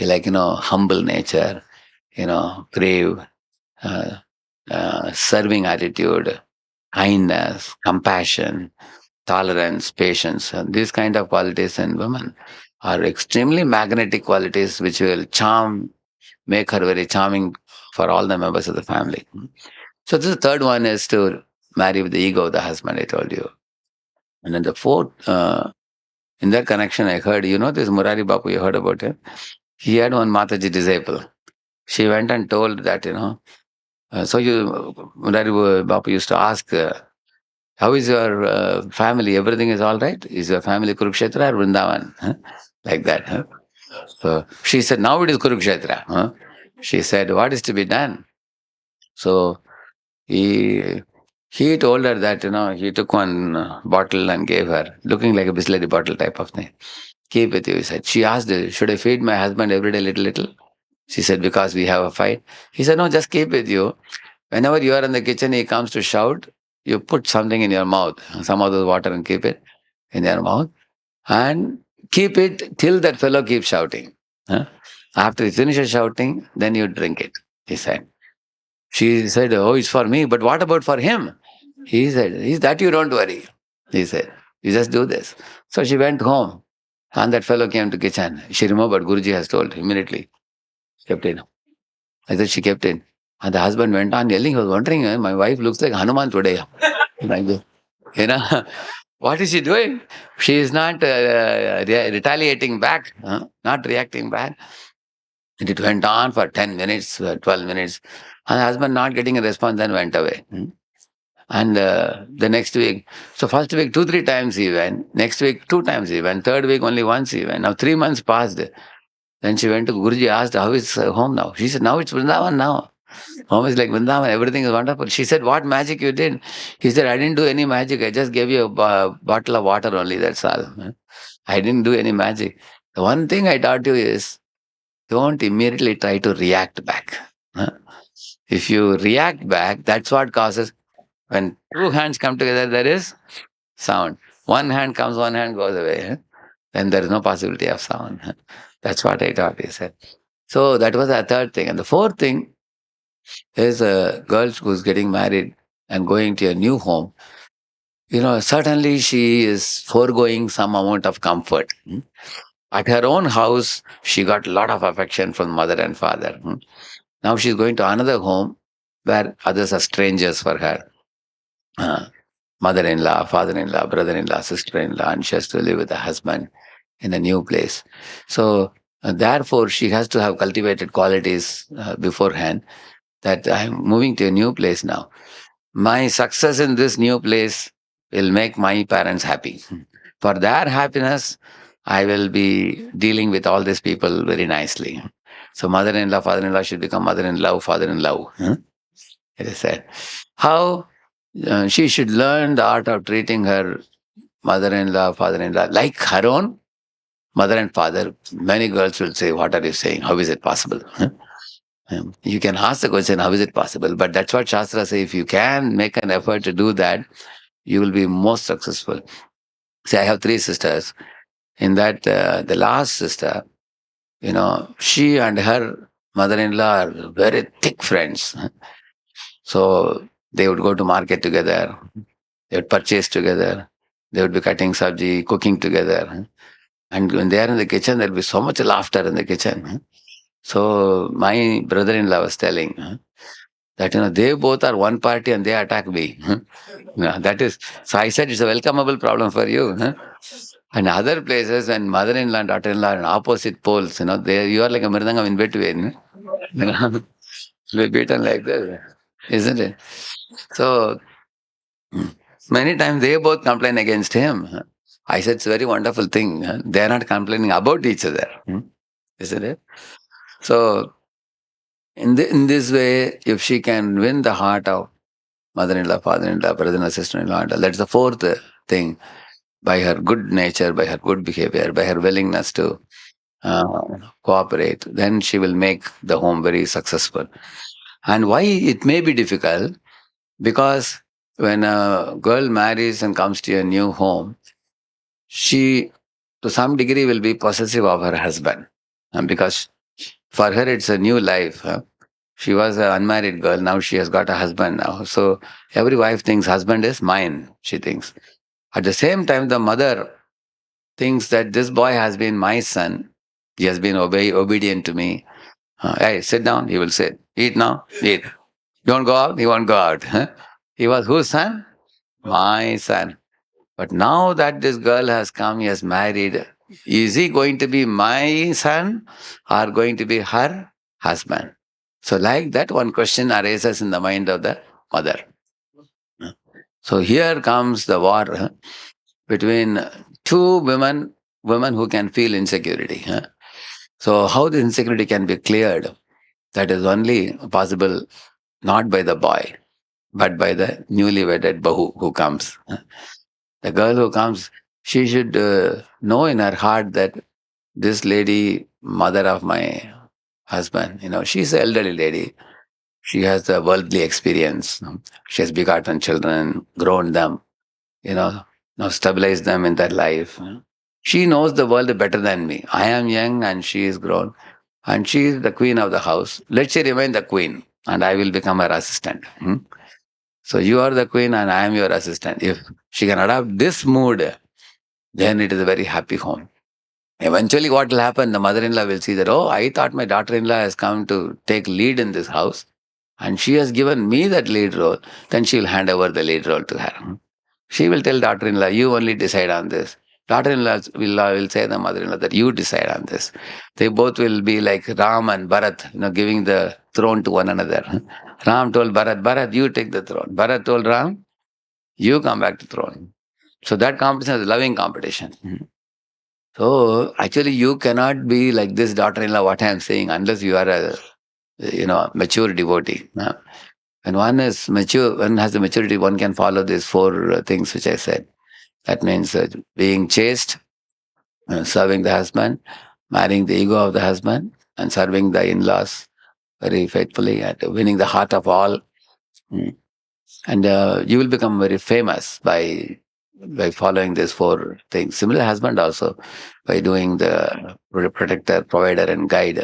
Like, humble nature, brave, serving attitude, kindness, compassion, tolerance, patience. And these kind of qualities in women are extremely magnetic qualities which will make her very charming for all the members of the family. So this third one is to marry with the ego of the husband, I told you. And then the fourth, in that connection, I heard, this Murari Bapu, you heard about it? He had one Mataji disciple. She went and told that, Murari Bapu used to ask, how is your family? Everything is all right? Is your family Kurukshetra or Vrindavan? Like that. So she said, now it is Kurukshetra. She said, what is to be done? So he told her that, he took one bottle and gave her, looking like a Bisleri bottle type of thing. Keep with you, he said. She asked, should I feed my husband every day little? She said, because we have a fight. He said, no, just keep with you. Whenever you are in the kitchen, he comes to shout, you put something in your mouth, some of the water and keep it in your mouth. And keep it till that fellow keeps shouting. After he finishes shouting, then you drink it, he said. She said, oh, it's for me, but what about for him? He said, that you don't worry. He said, you just do this. So she went home And that fellow came to kitchen. She remembered Guruji has told immediately. Kept in. I said she kept in. And the husband went on yelling. He was wondering, my wife looks like Hanuman today. Like this. What is she doing? She is not retaliating back, not reacting back. And it went on for 10 minutes, 12 minutes. And the husband not getting a response, then went away. And the next week, so first week 2-3 times he went, next week 2 times he went, third week only once he went. Now 3 months passed. Then she went to Guruji, asked, how is home now? She said, now it's Vrindavan now. Home is like Vrindavan, everything is wonderful. She said, what magic you did? He said, I didn't do any magic. I just gave you a bottle of water only, that's all. I didn't do any magic. The one thing I taught you is, don't immediately try to react back. If you react back, that's what causes, when two hands come together, there is sound. One hand comes, one hand goes away. Then there is no possibility of sound. That's what I taught, he said. So that was the third thing. And the fourth thing is a girl who's getting married and going to a new home. Certainly she is foregoing some amount of comfort. At her own house, she got a lot of affection from mother and father. Now she's going to another home where others are strangers for her. Mother-in-law, father-in-law, brother-in-law, sister-in-law, and she has to live with a husband in a new place. So, therefore, she has to have cultivated qualities beforehand, that I'm moving to a new place now. My success in this new place will make my parents happy. For their happiness, I will be dealing with all these people very nicely. So mother-in-law, father-in-law should become mother-in-law, father-in-law. As I said. How she should learn the art of treating her mother-in-law, father-in-law like her own mother and father. Many girls will say, what are you saying? How is it possible? You can ask the question, how is it possible? But that's what Shastra says. If you can make an effort to do that, you will be most successful. See, I have 3 sisters. In that, the last sister, she and her mother-in-law are very thick friends. So they would go to market together. They would purchase together. They would be cutting sabji, cooking together. And when they are in the kitchen, there will be so much laughter in the kitchen. So my brother-in-law was telling that, they both are one party and they attack me. That is, so I said, it's a welcomeable problem for you. And other places, when mother-in-law and daughter-in-law are in opposite poles, you are like a mridangam in between. Be beaten like this, isn't it? So many times they both complain against him. I said, it's a very wonderful thing. They are not complaining about each other. Isn't it? So in this way, if she can win the heart of mother-in-law, father-in-law, brother-in-law, sister-in-law, that's the fourth thing. By her good nature, by her good behavior, by her willingness to cooperate, then she will make the home very successful. And why it may be difficult? Because when a girl marries and comes to a new home, she, to some degree, will be possessive of her husband. Because for her, it's a new life. She was an unmarried girl. Now she has got a husband now. So every wife thinks husband is mine, she thinks. At the same time, the mother thinks that this boy has been my son. He has been obedient to me. Hey, sit down. He will sit. Eat now. Eat. Don't go out. He won't go out. He was whose son? My son. But now that this girl has come, he has married, is he going to be my son or going to be her husband? So like that, one question arises in the mind of the mother. So here comes the war between two women who can feel insecurity. So how the insecurity can be cleared? That is only possible not by the boy, but by the newly wedded bahu who comes. The girl who comes, she should know in her heart that this lady, mother of my husband, she's an elderly lady. She has the worldly experience. She has begotten children, grown them, now stabilized them in their life. She knows the world better than me. I am young and she is grown. And she is the queen of the house. Let she remain the queen and I will become her assistant. So you are the queen and I am your assistant. If she can adopt this mood, then it is a very happy home. Eventually, what will happen? The mother-in-law will see that, oh, I thought my daughter-in-law has come to take lead in this house, and she has given me that lead role. Then she will hand over the lead role to her. She will tell daughter-in-law, you only decide on this. Daughter-in-law will say to the mother-in-law that you decide on this. They both will be like Ram and Bharat, giving the throne to one another. Ram told Bharat, Bharat, you take the throne. Bharat told Ram, you come back to throne. So that competition is a loving competition. So actually, you cannot be like this daughter-in-law. What I am saying, unless you are a mature devotee. When one is mature, one has the maturity, one can follow these four things which I said. That means being chaste, serving the husband, marrying the ego of the husband, and serving the in-laws very faithfully, and winning the heart of all. Mm. And you will become very famous by following these four things. Similar husband also, by doing the protector, provider, and guide.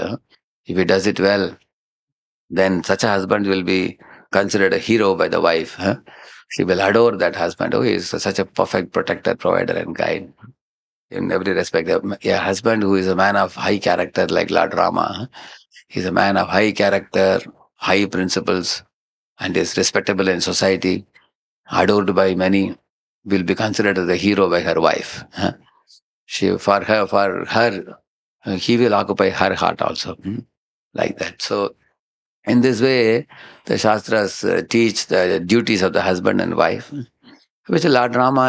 If he does it well, then such a husband will be considered a hero by the wife. She will adore that husband. Oh, he is such a perfect protector, provider, and guide in every respect. A husband who is a man of high character, like Lord Rama, he's a man of high character, high principles, and is respectable in society, adored by many, will be considered as a hero by her wife. He will occupy her heart also, like that. So, in this way, the Shastras teach the duties of the husband and wife, which Lord Rama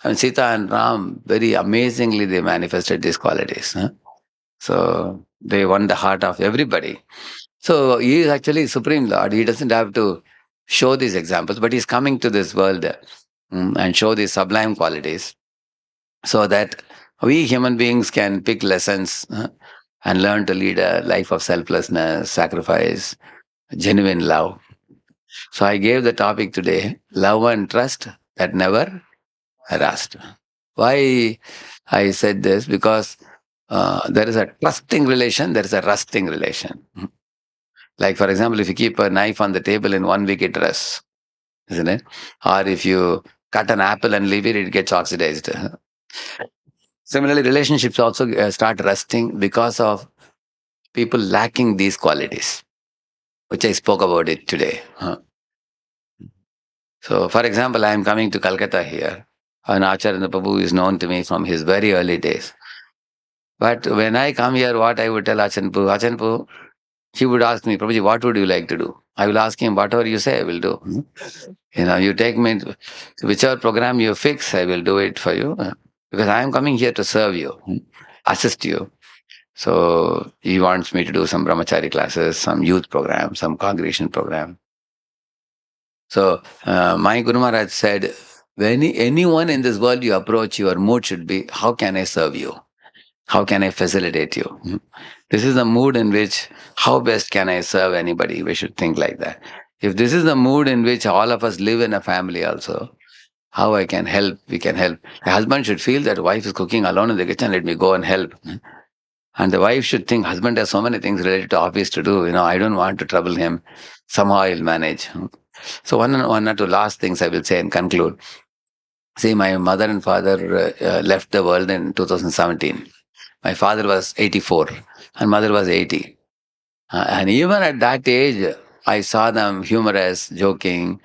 and Sita and Ram, very amazingly they manifested these qualities. So they won the heart of everybody. So he is actually Supreme Lord. He doesn't have to show these examples, but he's coming to this world and show these sublime qualities so that we human beings can pick lessons and learn to lead a life of selflessness, sacrifice, genuine love. So I gave the topic today, love and trust that never rust. Why I said this? Because there is a trusting relation, there is a rusting relation. Like, for example, if you keep a knife on the table, in 1 week it rusts, isn't it? Or if you cut an apple and leave it, it gets oxidized. Similarly, relationships also start rusting because of people lacking these qualities, which I spoke about it today. So, for example, I am coming to Kolkata here. And Acharya Prabhu is known to me from his very early days. But when I come here, what I would tell Acharya Prabhu, he would ask me, Prabhuji, what would you like to do? I will ask him, whatever you say, I will do. You take me to whichever program you fix, I will do it for you. Because I am coming here to serve you, assist you. So he wants me to do some brahmachari classes, some youth program, some congregation program. So my Guru Maharaj said, when anyone in this world you approach, your mood should be, how can I serve you? How can I facilitate you? This is the mood in which, how best can I serve anybody? We should think like that. If this is the mood in which all of us live in a family also, how I can help, we can help. A husband should feel that wife is cooking alone in the kitchen, let me go and help. And the wife should think, husband has so many things related to office to do, I don't want to trouble him. Somehow I'll manage. So one or two last things I will say and conclude. See, my mother and father left the world in 2017. My father was 84 and mother was 80. And even at that age, I saw them humorous, joking,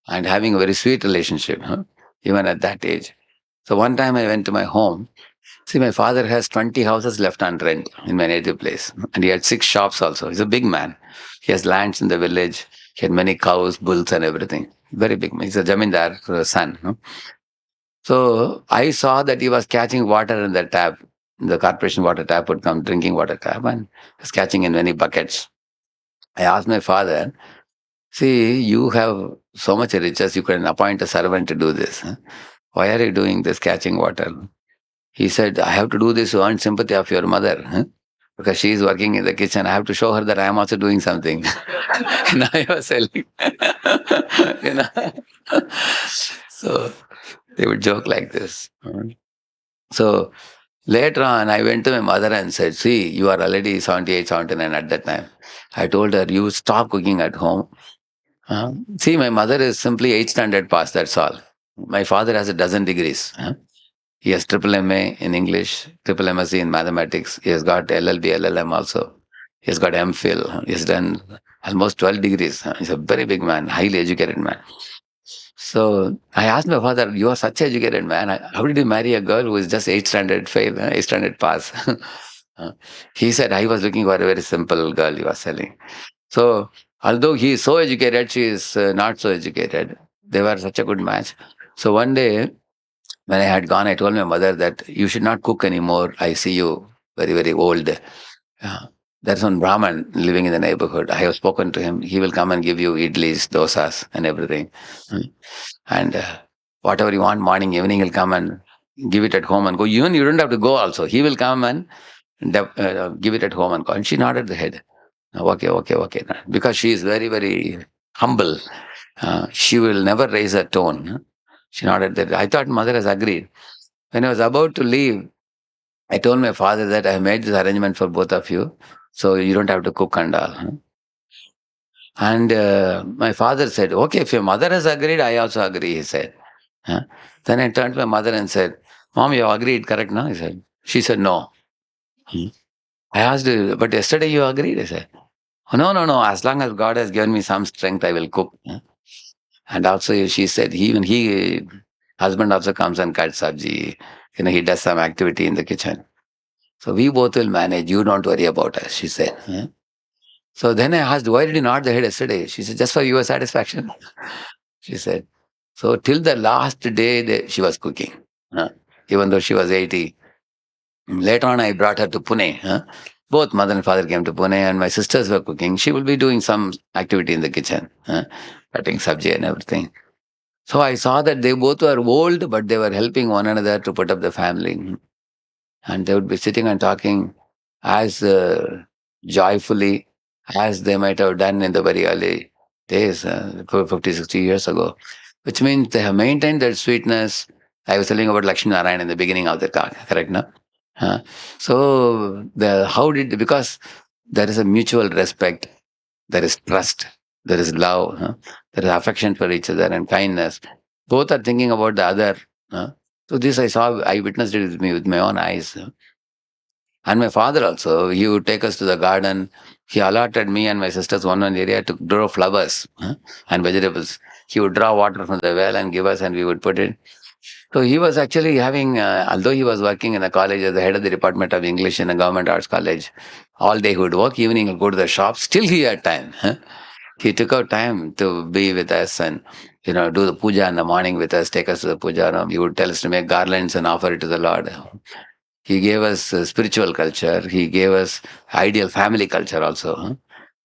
and having a very sweet relationship, even at that age. So one time I went to my home. See, my father has 20 houses left on rent in my native place. And he had 6 shops also. He's a big man. He has lands in the village. He had many cows, bulls, and everything. Very big man. He's a jamindar son. So I saw that he was catching water in the tap. The corporation water tap would come, drinking water tap, and was catching in many buckets. I asked my father, see, you have so much riches, you can appoint a servant to do this. Why are you doing this, catching water? He said, I have to do this to earn sympathy of your mother. Because she is working in the kitchen. I have to show her that I am also doing something. Now I was selling. So they would joke like this. So later on, I went to my mother and said, see, you are already 78, 79 at that time. I told her, you stop cooking at home. See, my mother is simply 8th standard pass, that's all. My father has a dozen degrees. He has triple MA in English, triple MSc in mathematics. He has got LLB, LLM also. He has got MPhil. He has done almost 12 degrees. He's a very big man, highly educated man. So I asked my father, "You are such an educated man. How did you marry a girl who is just 8th standard fail, 8th standard pass?" He said, "I was looking for a very simple girl," he was telling. So although he is so educated, she is not so educated. They were such a good match. So one day, when I had gone, I told my mother that you should not cook anymore. I see you very, very old. There's one Brahman living in the neighborhood. I have spoken to him. He will come and give you idlis, dosas, and everything. And whatever you want, morning, evening, he'll come and give it at home and go. Even you don't have to go also. He will come and give it at home and go. And she nodded the head. Okay, okay, okay. Because she is very, very humble. She will never raise her tone. She nodded that. I thought mother has agreed. When I was about to leave, I told my father that I have made this arrangement for both of you, so you don't have to cook and all. And my father said, "Okay, if your mother has agreed, I also agree," he said. Huh? Then I turned to my mother and said, "Mom, you have agreed, correct, no?" He said. She said, "No." Hmm. I asked her, "But yesterday you agreed," I said. "Oh, no, no, no. As long as God has given me some strength, I will cook." And also she said, husband also comes and cuts sabji. He does some activity in the kitchen. So we both will manage. You don't worry about us, she said. So then I asked, "Why did you nod the head yesterday?" She said, "Just for your satisfaction," she said. So till the last day, she was cooking, even though she was 80. Later on, I brought her to Pune. Both mother and father came to Pune, and my sisters were cooking. She will be doing some activity in the kitchen, cutting sabji and everything. So I saw that they both were old, but they were helping one another to put up the family. And they would be sitting and talking as joyfully as they might have done in the very early days, 50, 60 years ago, which means they have maintained that sweetness. I was telling about Lakshmi Narayan in the beginning of the talk, correct? No? So, because there is a mutual respect, there is trust, there is love, there is affection for each other and kindness. Both are thinking about the other. So this I witnessed it with my own eyes. And my father also, he would take us to the garden. He allotted me and my sisters one area to grow flowers and vegetables. He would draw water from the well and give us, and we would put it. So he was actually having, although he was working in a college as the head of the Department of English in a government arts college, all day he would work, evening he would go to the shop. Still he had time. He took out time to be with us and, do the puja in the morning with us, take us to the puja room. He would tell us to make garlands and offer it to the Lord. He gave us spiritual culture. He gave us ideal family culture also.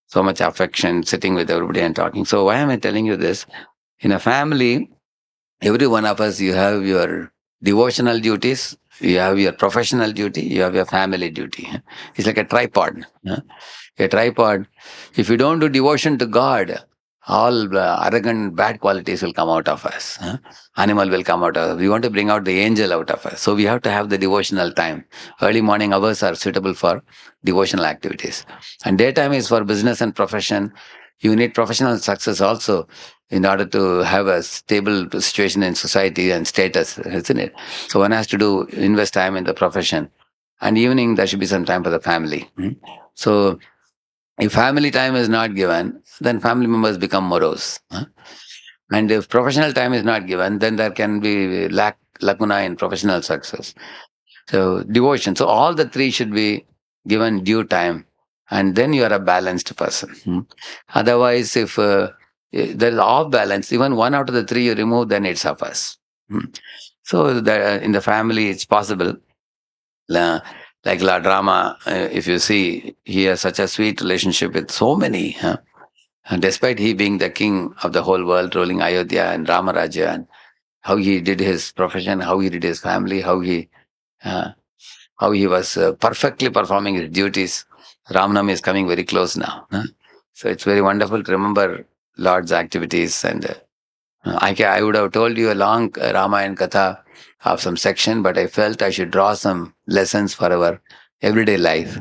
So much affection, sitting with everybody and talking. So why am I telling you this? In a family, every one of us, you have your devotional duties, you have your professional duty, you have your family duty. It's like a tripod. A tripod. If you don't do devotion to God, all arrogant, bad qualities will come out of us. Animal will come out of us. We want to bring out the angel out of us. So we have to have the devotional time. Early morning hours are suitable for devotional activities. And daytime is for business and profession. You need professional success also in order to have a stable situation in society and status, isn't it? So one has to invest time in the profession. And evening, there should be some time for the family. So if family time is not given, then family members become morose. And if professional time is not given, then there can be lacuna in professional success. So devotion. So all the three should be given due time, and then you are a balanced person. Otherwise, if there is off balance, even one out of the three you remove, then it suffers. So in the family, it's possible. Like Lord Rama, if you see, he has such a sweet relationship with so many. And despite he being the king of the whole world, ruling Ayodhya and Rama Rajya, and how he did his profession, how he did his family, how he was perfectly performing his duties. Ramnam is coming very close now. So it's very wonderful to remember Lord's activities. And I would have told you a long Ramayana Katha of some section, but I felt I should draw some lessons for our everyday life,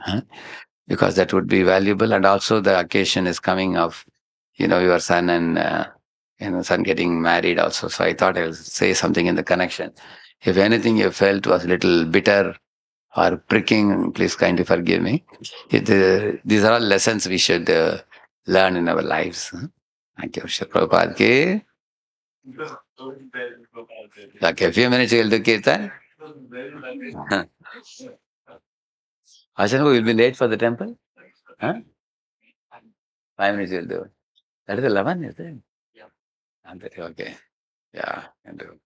because that would be valuable. And also the occasion is coming of, your son and son getting married also. So I thought I'll say something in the connection. If anything you felt was a little bitter or pricking, please kindly forgive me. These are all lessons we should learn in our lives. Thank you, Sri Prabhupada ki. Okay, a few minutes you will do kirtan. Ashan, we will be late for the temple. Huh? 5 minutes you will do. That is 11, is it? Okay. Yeah, can do.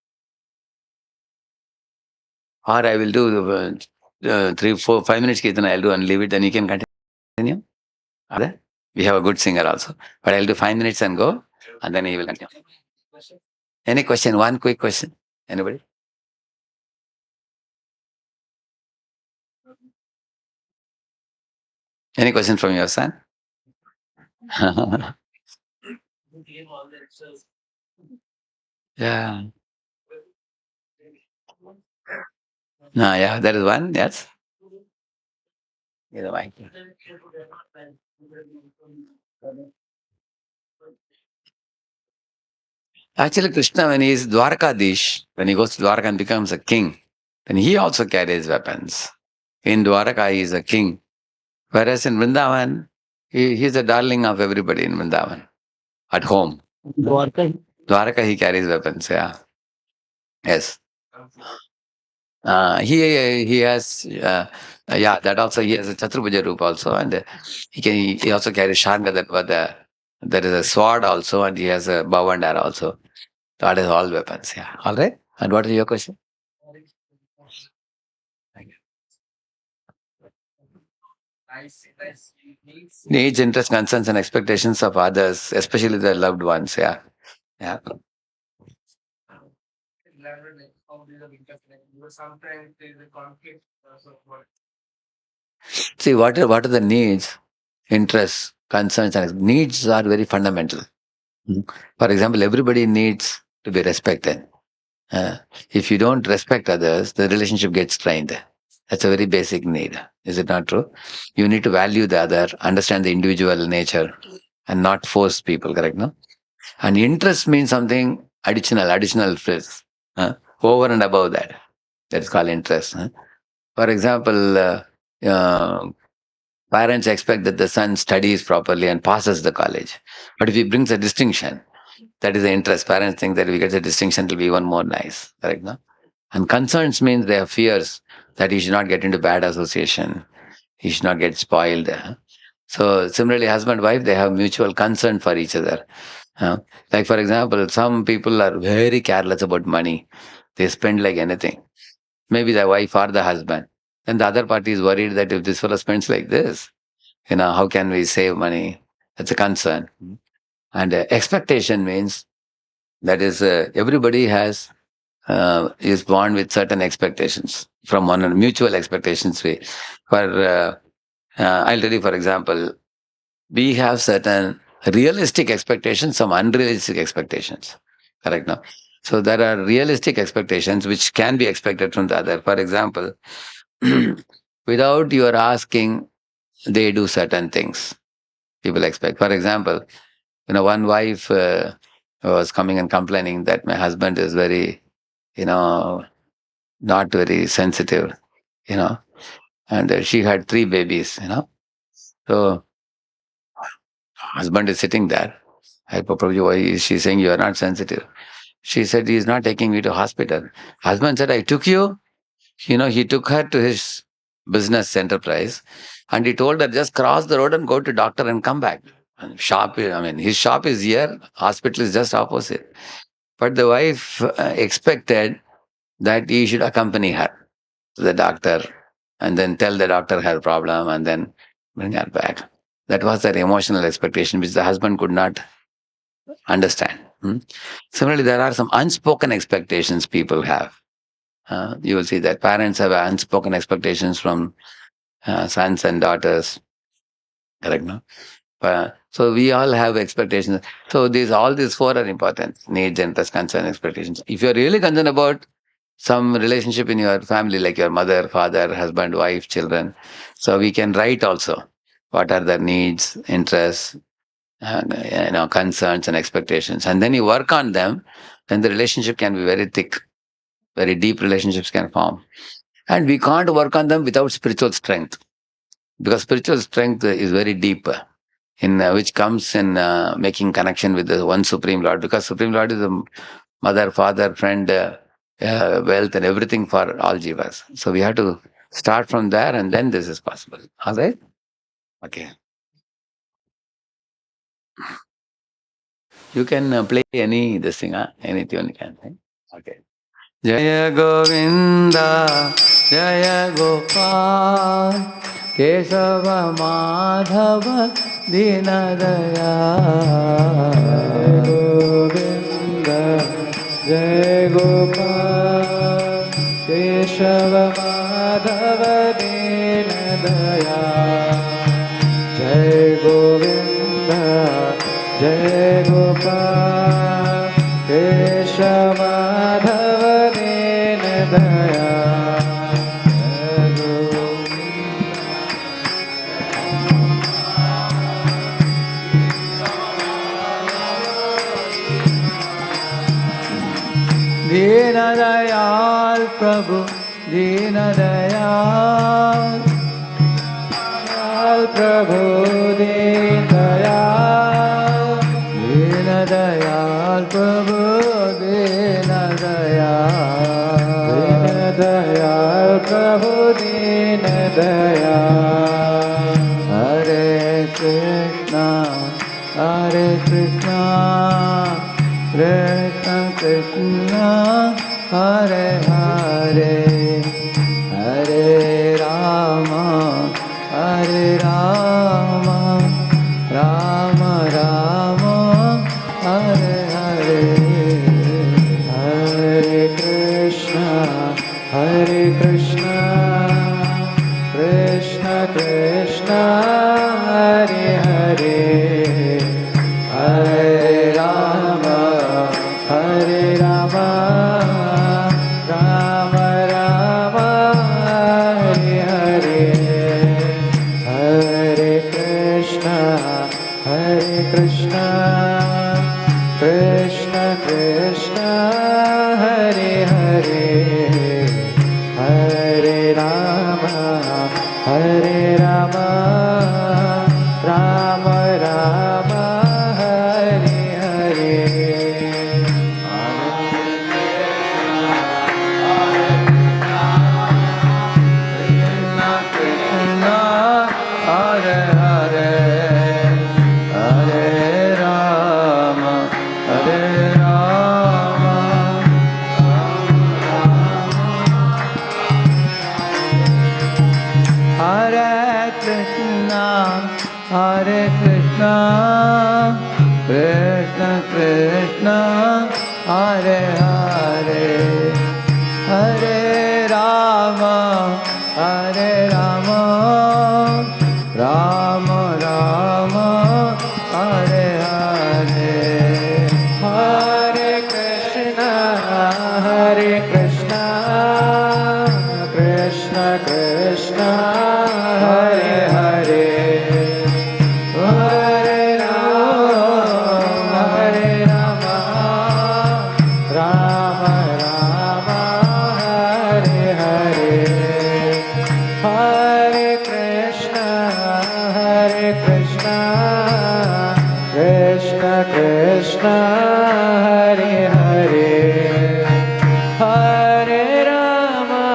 Or I will do 3, 4, 5 minutes kirtan I'll do and leave it, then you can continue. Are we have a good singer also. But I'll do 5 minutes and go, and then he will continue. Any question? One quick question. Anybody? Any question from your son? Yeah. No, yeah, that is one. Yes. Yeah, the mic. Actually, Krishna, when he is Dwarkadish, when he goes to Dwarka and becomes a king, then he also carries weapons. In Dwarka, he is a king. Whereas in Vrindavan, he is the darling of everybody in Vrindavan. At home. Dwarka, he carries weapons, yeah. Yes. He has yeah, that also he has a Chaturbuja Roop also, and he also carries Shanga, that but there is a sword also, and he has a bow and arrow also. That is all weapons. Yeah. All right. And what is your question? Thank you. Needs, interest, concerns, and expectations of others, especially the loved ones. Yeah. Yeah. See, what are the needs, interests, concerns, and needs are very fundamental. For example, everybody needs to be respected. If you don't respect others, the relationship gets strained. That's a very basic need. Is it not true? You need to value the other, understand the individual nature, and not force people, correct? No? And interest means something additional phrase, over and above that. That's called interest. For example, parents expect that the son studies properly and passes the college. But if he brings a distinction, that is the interest. Parents think that if he gets a distinction, it will be even more nice. Correct? No? And concerns means they have fears that he should not get into bad association. He should not get spoiled. So similarly, husband wife, they have mutual concern for each other. Like for example, some people are very careless about money. They spend like anything. Maybe the wife or the husband. Then the other party is worried that if this fellow spends like this, how can we save money? That's a concern. And expectation means that is everybody is born with certain expectations from one another, mutual expectations. I'll tell you, for example, we have certain realistic expectations, some unrealistic expectations. Correct now. So there are realistic expectations which can be expected from the other. For example, without your asking, they do certain things. People expect. For example, one wife was coming and complaining that my husband is very, not very sensitive, and she had 3 babies, So husband is sitting there. I probably, why is she saying you are not sensitive? She said he is not taking me to hospital. Husband said, I took you. He took her to his business enterprise, and he told her just cross the road and go to doctor and come back. And his shop is here, hospital is just opposite. But the wife expected that he should accompany her to the doctor and then tell the doctor her problem and then bring her back. That was their emotional expectation, which the husband could not understand. Similarly, there are some unspoken expectations people have. You will see that parents have unspoken expectations from sons and daughters. Correct, no? So we all have expectations. So all these 4 are important: needs, interest, concern, expectations. If you're really concerned about some relationship in your family, like your mother, father, husband, wife, children, so we can write also what are their needs, interests, and concerns and expectations, and then you work on them. Then the relationship can be very thick. very deep relationships can form. And we can't work on them without spiritual strength, because spiritual strength is very deep, in which comes in making connection with the one Supreme Lord, because Supreme Lord is a mother, father, friend, wealth, and everything for all jivas. So we have to start from there, and then this is possible. All right? Okay. You can play any this thing, any tune you can. Right? Okay. Jaya Govinda, Jaya Gopal, Kesava Madhava Dinadaya. Govinda, Jai Gopal, Keshava Madhava Dinadaya. Jai Govinda, Jai Gopal, Keshava Madhava Dinadaya. Deenadayal Prabhu, Deenadayal Prabhu, Deenadayal, Deenadayal Prabhu, Deenadayal, Deenadayal Prabhu, Deenadayal. Hare Krishna, Hare Krishna, Krishna Krishna, Hare Hare, Hare Rama, Hare Rama, Rama Rama, Hare Hare. Hare Krishna, Hare Krishna, Krishna Krishna, Hare Hare, Hare Rama, Hare Rama, Rama Rama, Hare Hare. Hare Krishna, Hare Krishna, Krishna Krishna, Hare Hare, Hare Rama, Hare Rama, Rama Rama, Hare Hare. Krishna Krishna, Hare Hare, Hare Rama, Hare Rama, Hare Krishna, Hare Krishna, Krishna Krishna, Hare Hare, Hare Rama, Hare Rama, Rama Rama, Hare Hare. Hare Krishna, Hare Krishna, Krishna Krishna, Hare Hare, Hare Rama, Hare Rama, Rama Rama, Hare Hare. Hare Krishna, Hare Krishna, Krishna Krishna, Hare Hare, Hare Rama,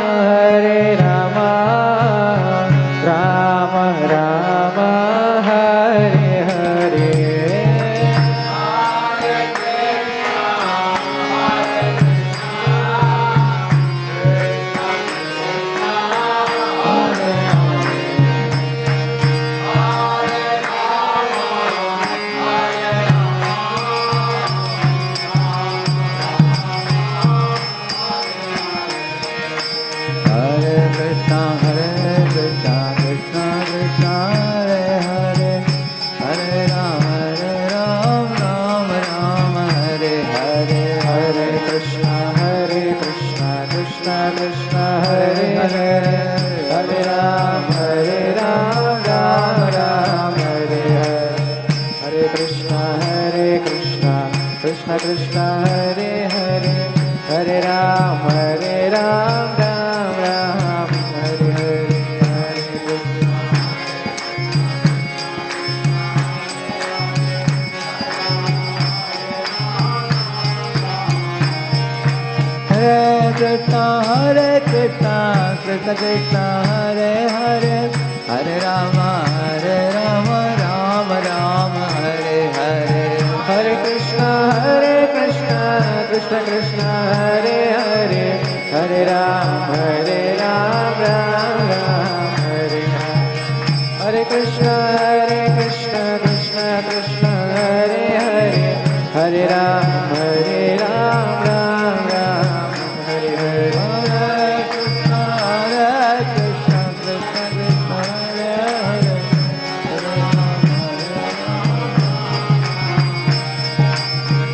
Hare Rama, Rama Rama, Hare Hare. Hare Krishna, Krishna Krishna, Hare Hare, Hare Rama, Rama Rama, Hare Hare, Hare Krishna, Krishna Krishna, Hare Hare, Hare Rama, Rama Rama, Hare Hare, Hare Krishna, Krishna Krishna, Hare Hare, Hare Rama, Krishna Krishna Krishna Hare Hare Hare Rama Rama Rama Hare Hare Hare Krishna Krishna Krishna Hare Hare Hare Ram Ram Hare Hare Hare Krishna Krishna Krishna Hare Hare Hare Ram Ram Hare Hare Hare Krishna Krishna Krishna Hare Hare Hare Ram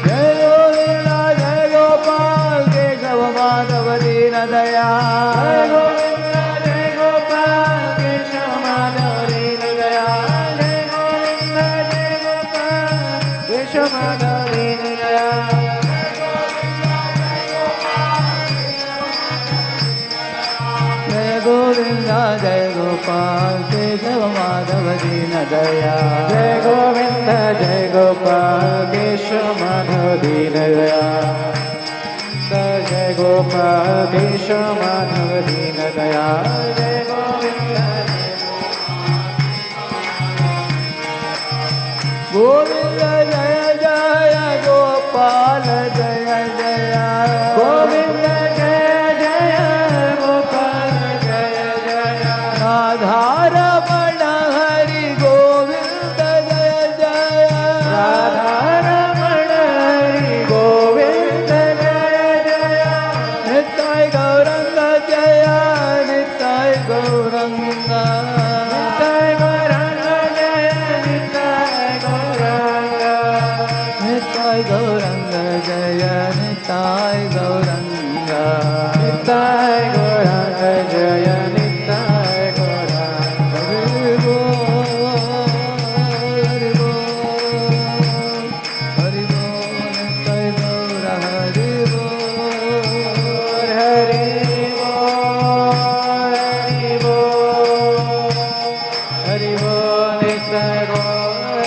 Jai Govinda Jai Gopal Keshav Madhav Dina Dayal Jai Govinda Jai Gopal Keshav Madhav Dina Dayal Jai Govinda Jai Gopal Keshav Madhav Dina Dayal Jai Govinda Jai Gopal Keshav Madhav Dina Dayal Jai Govinda Jai Gopal Keshav Madhav Dina Dayal Jai Gopal Keshav Madhav Dina Dayal Jai Govinda Govinda Jaya Jaya Gopal Jaya Jaya Govinda Jaya Jaya Gopal Jaya Jaya Radha Ramana Hari Govinda Jaya Jaya Radha Ramana Hari Govinda Jaya Jaya Nittai Gauranga Jaya Nittai Gauranga Nittai Gauranga Jaya Nittai Gauranga Nittai Gauranga Jaya Nittai Gauranga Nittai Gauranga Jaya Nittai Gauranga Hari Bol Hari Bol Hari Bol Nittai Gaura Hari Bol Hari Bol Hari Bol Hari Bol Nittai Gaura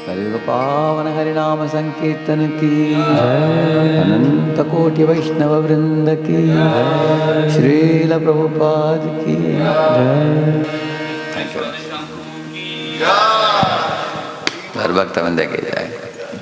Hari पावन हरि नाम संकीर्तन की अनंत कोटि वैष्णव वृंद की श्रील प्रभुपाद की हर भक्त बंदे की जाए।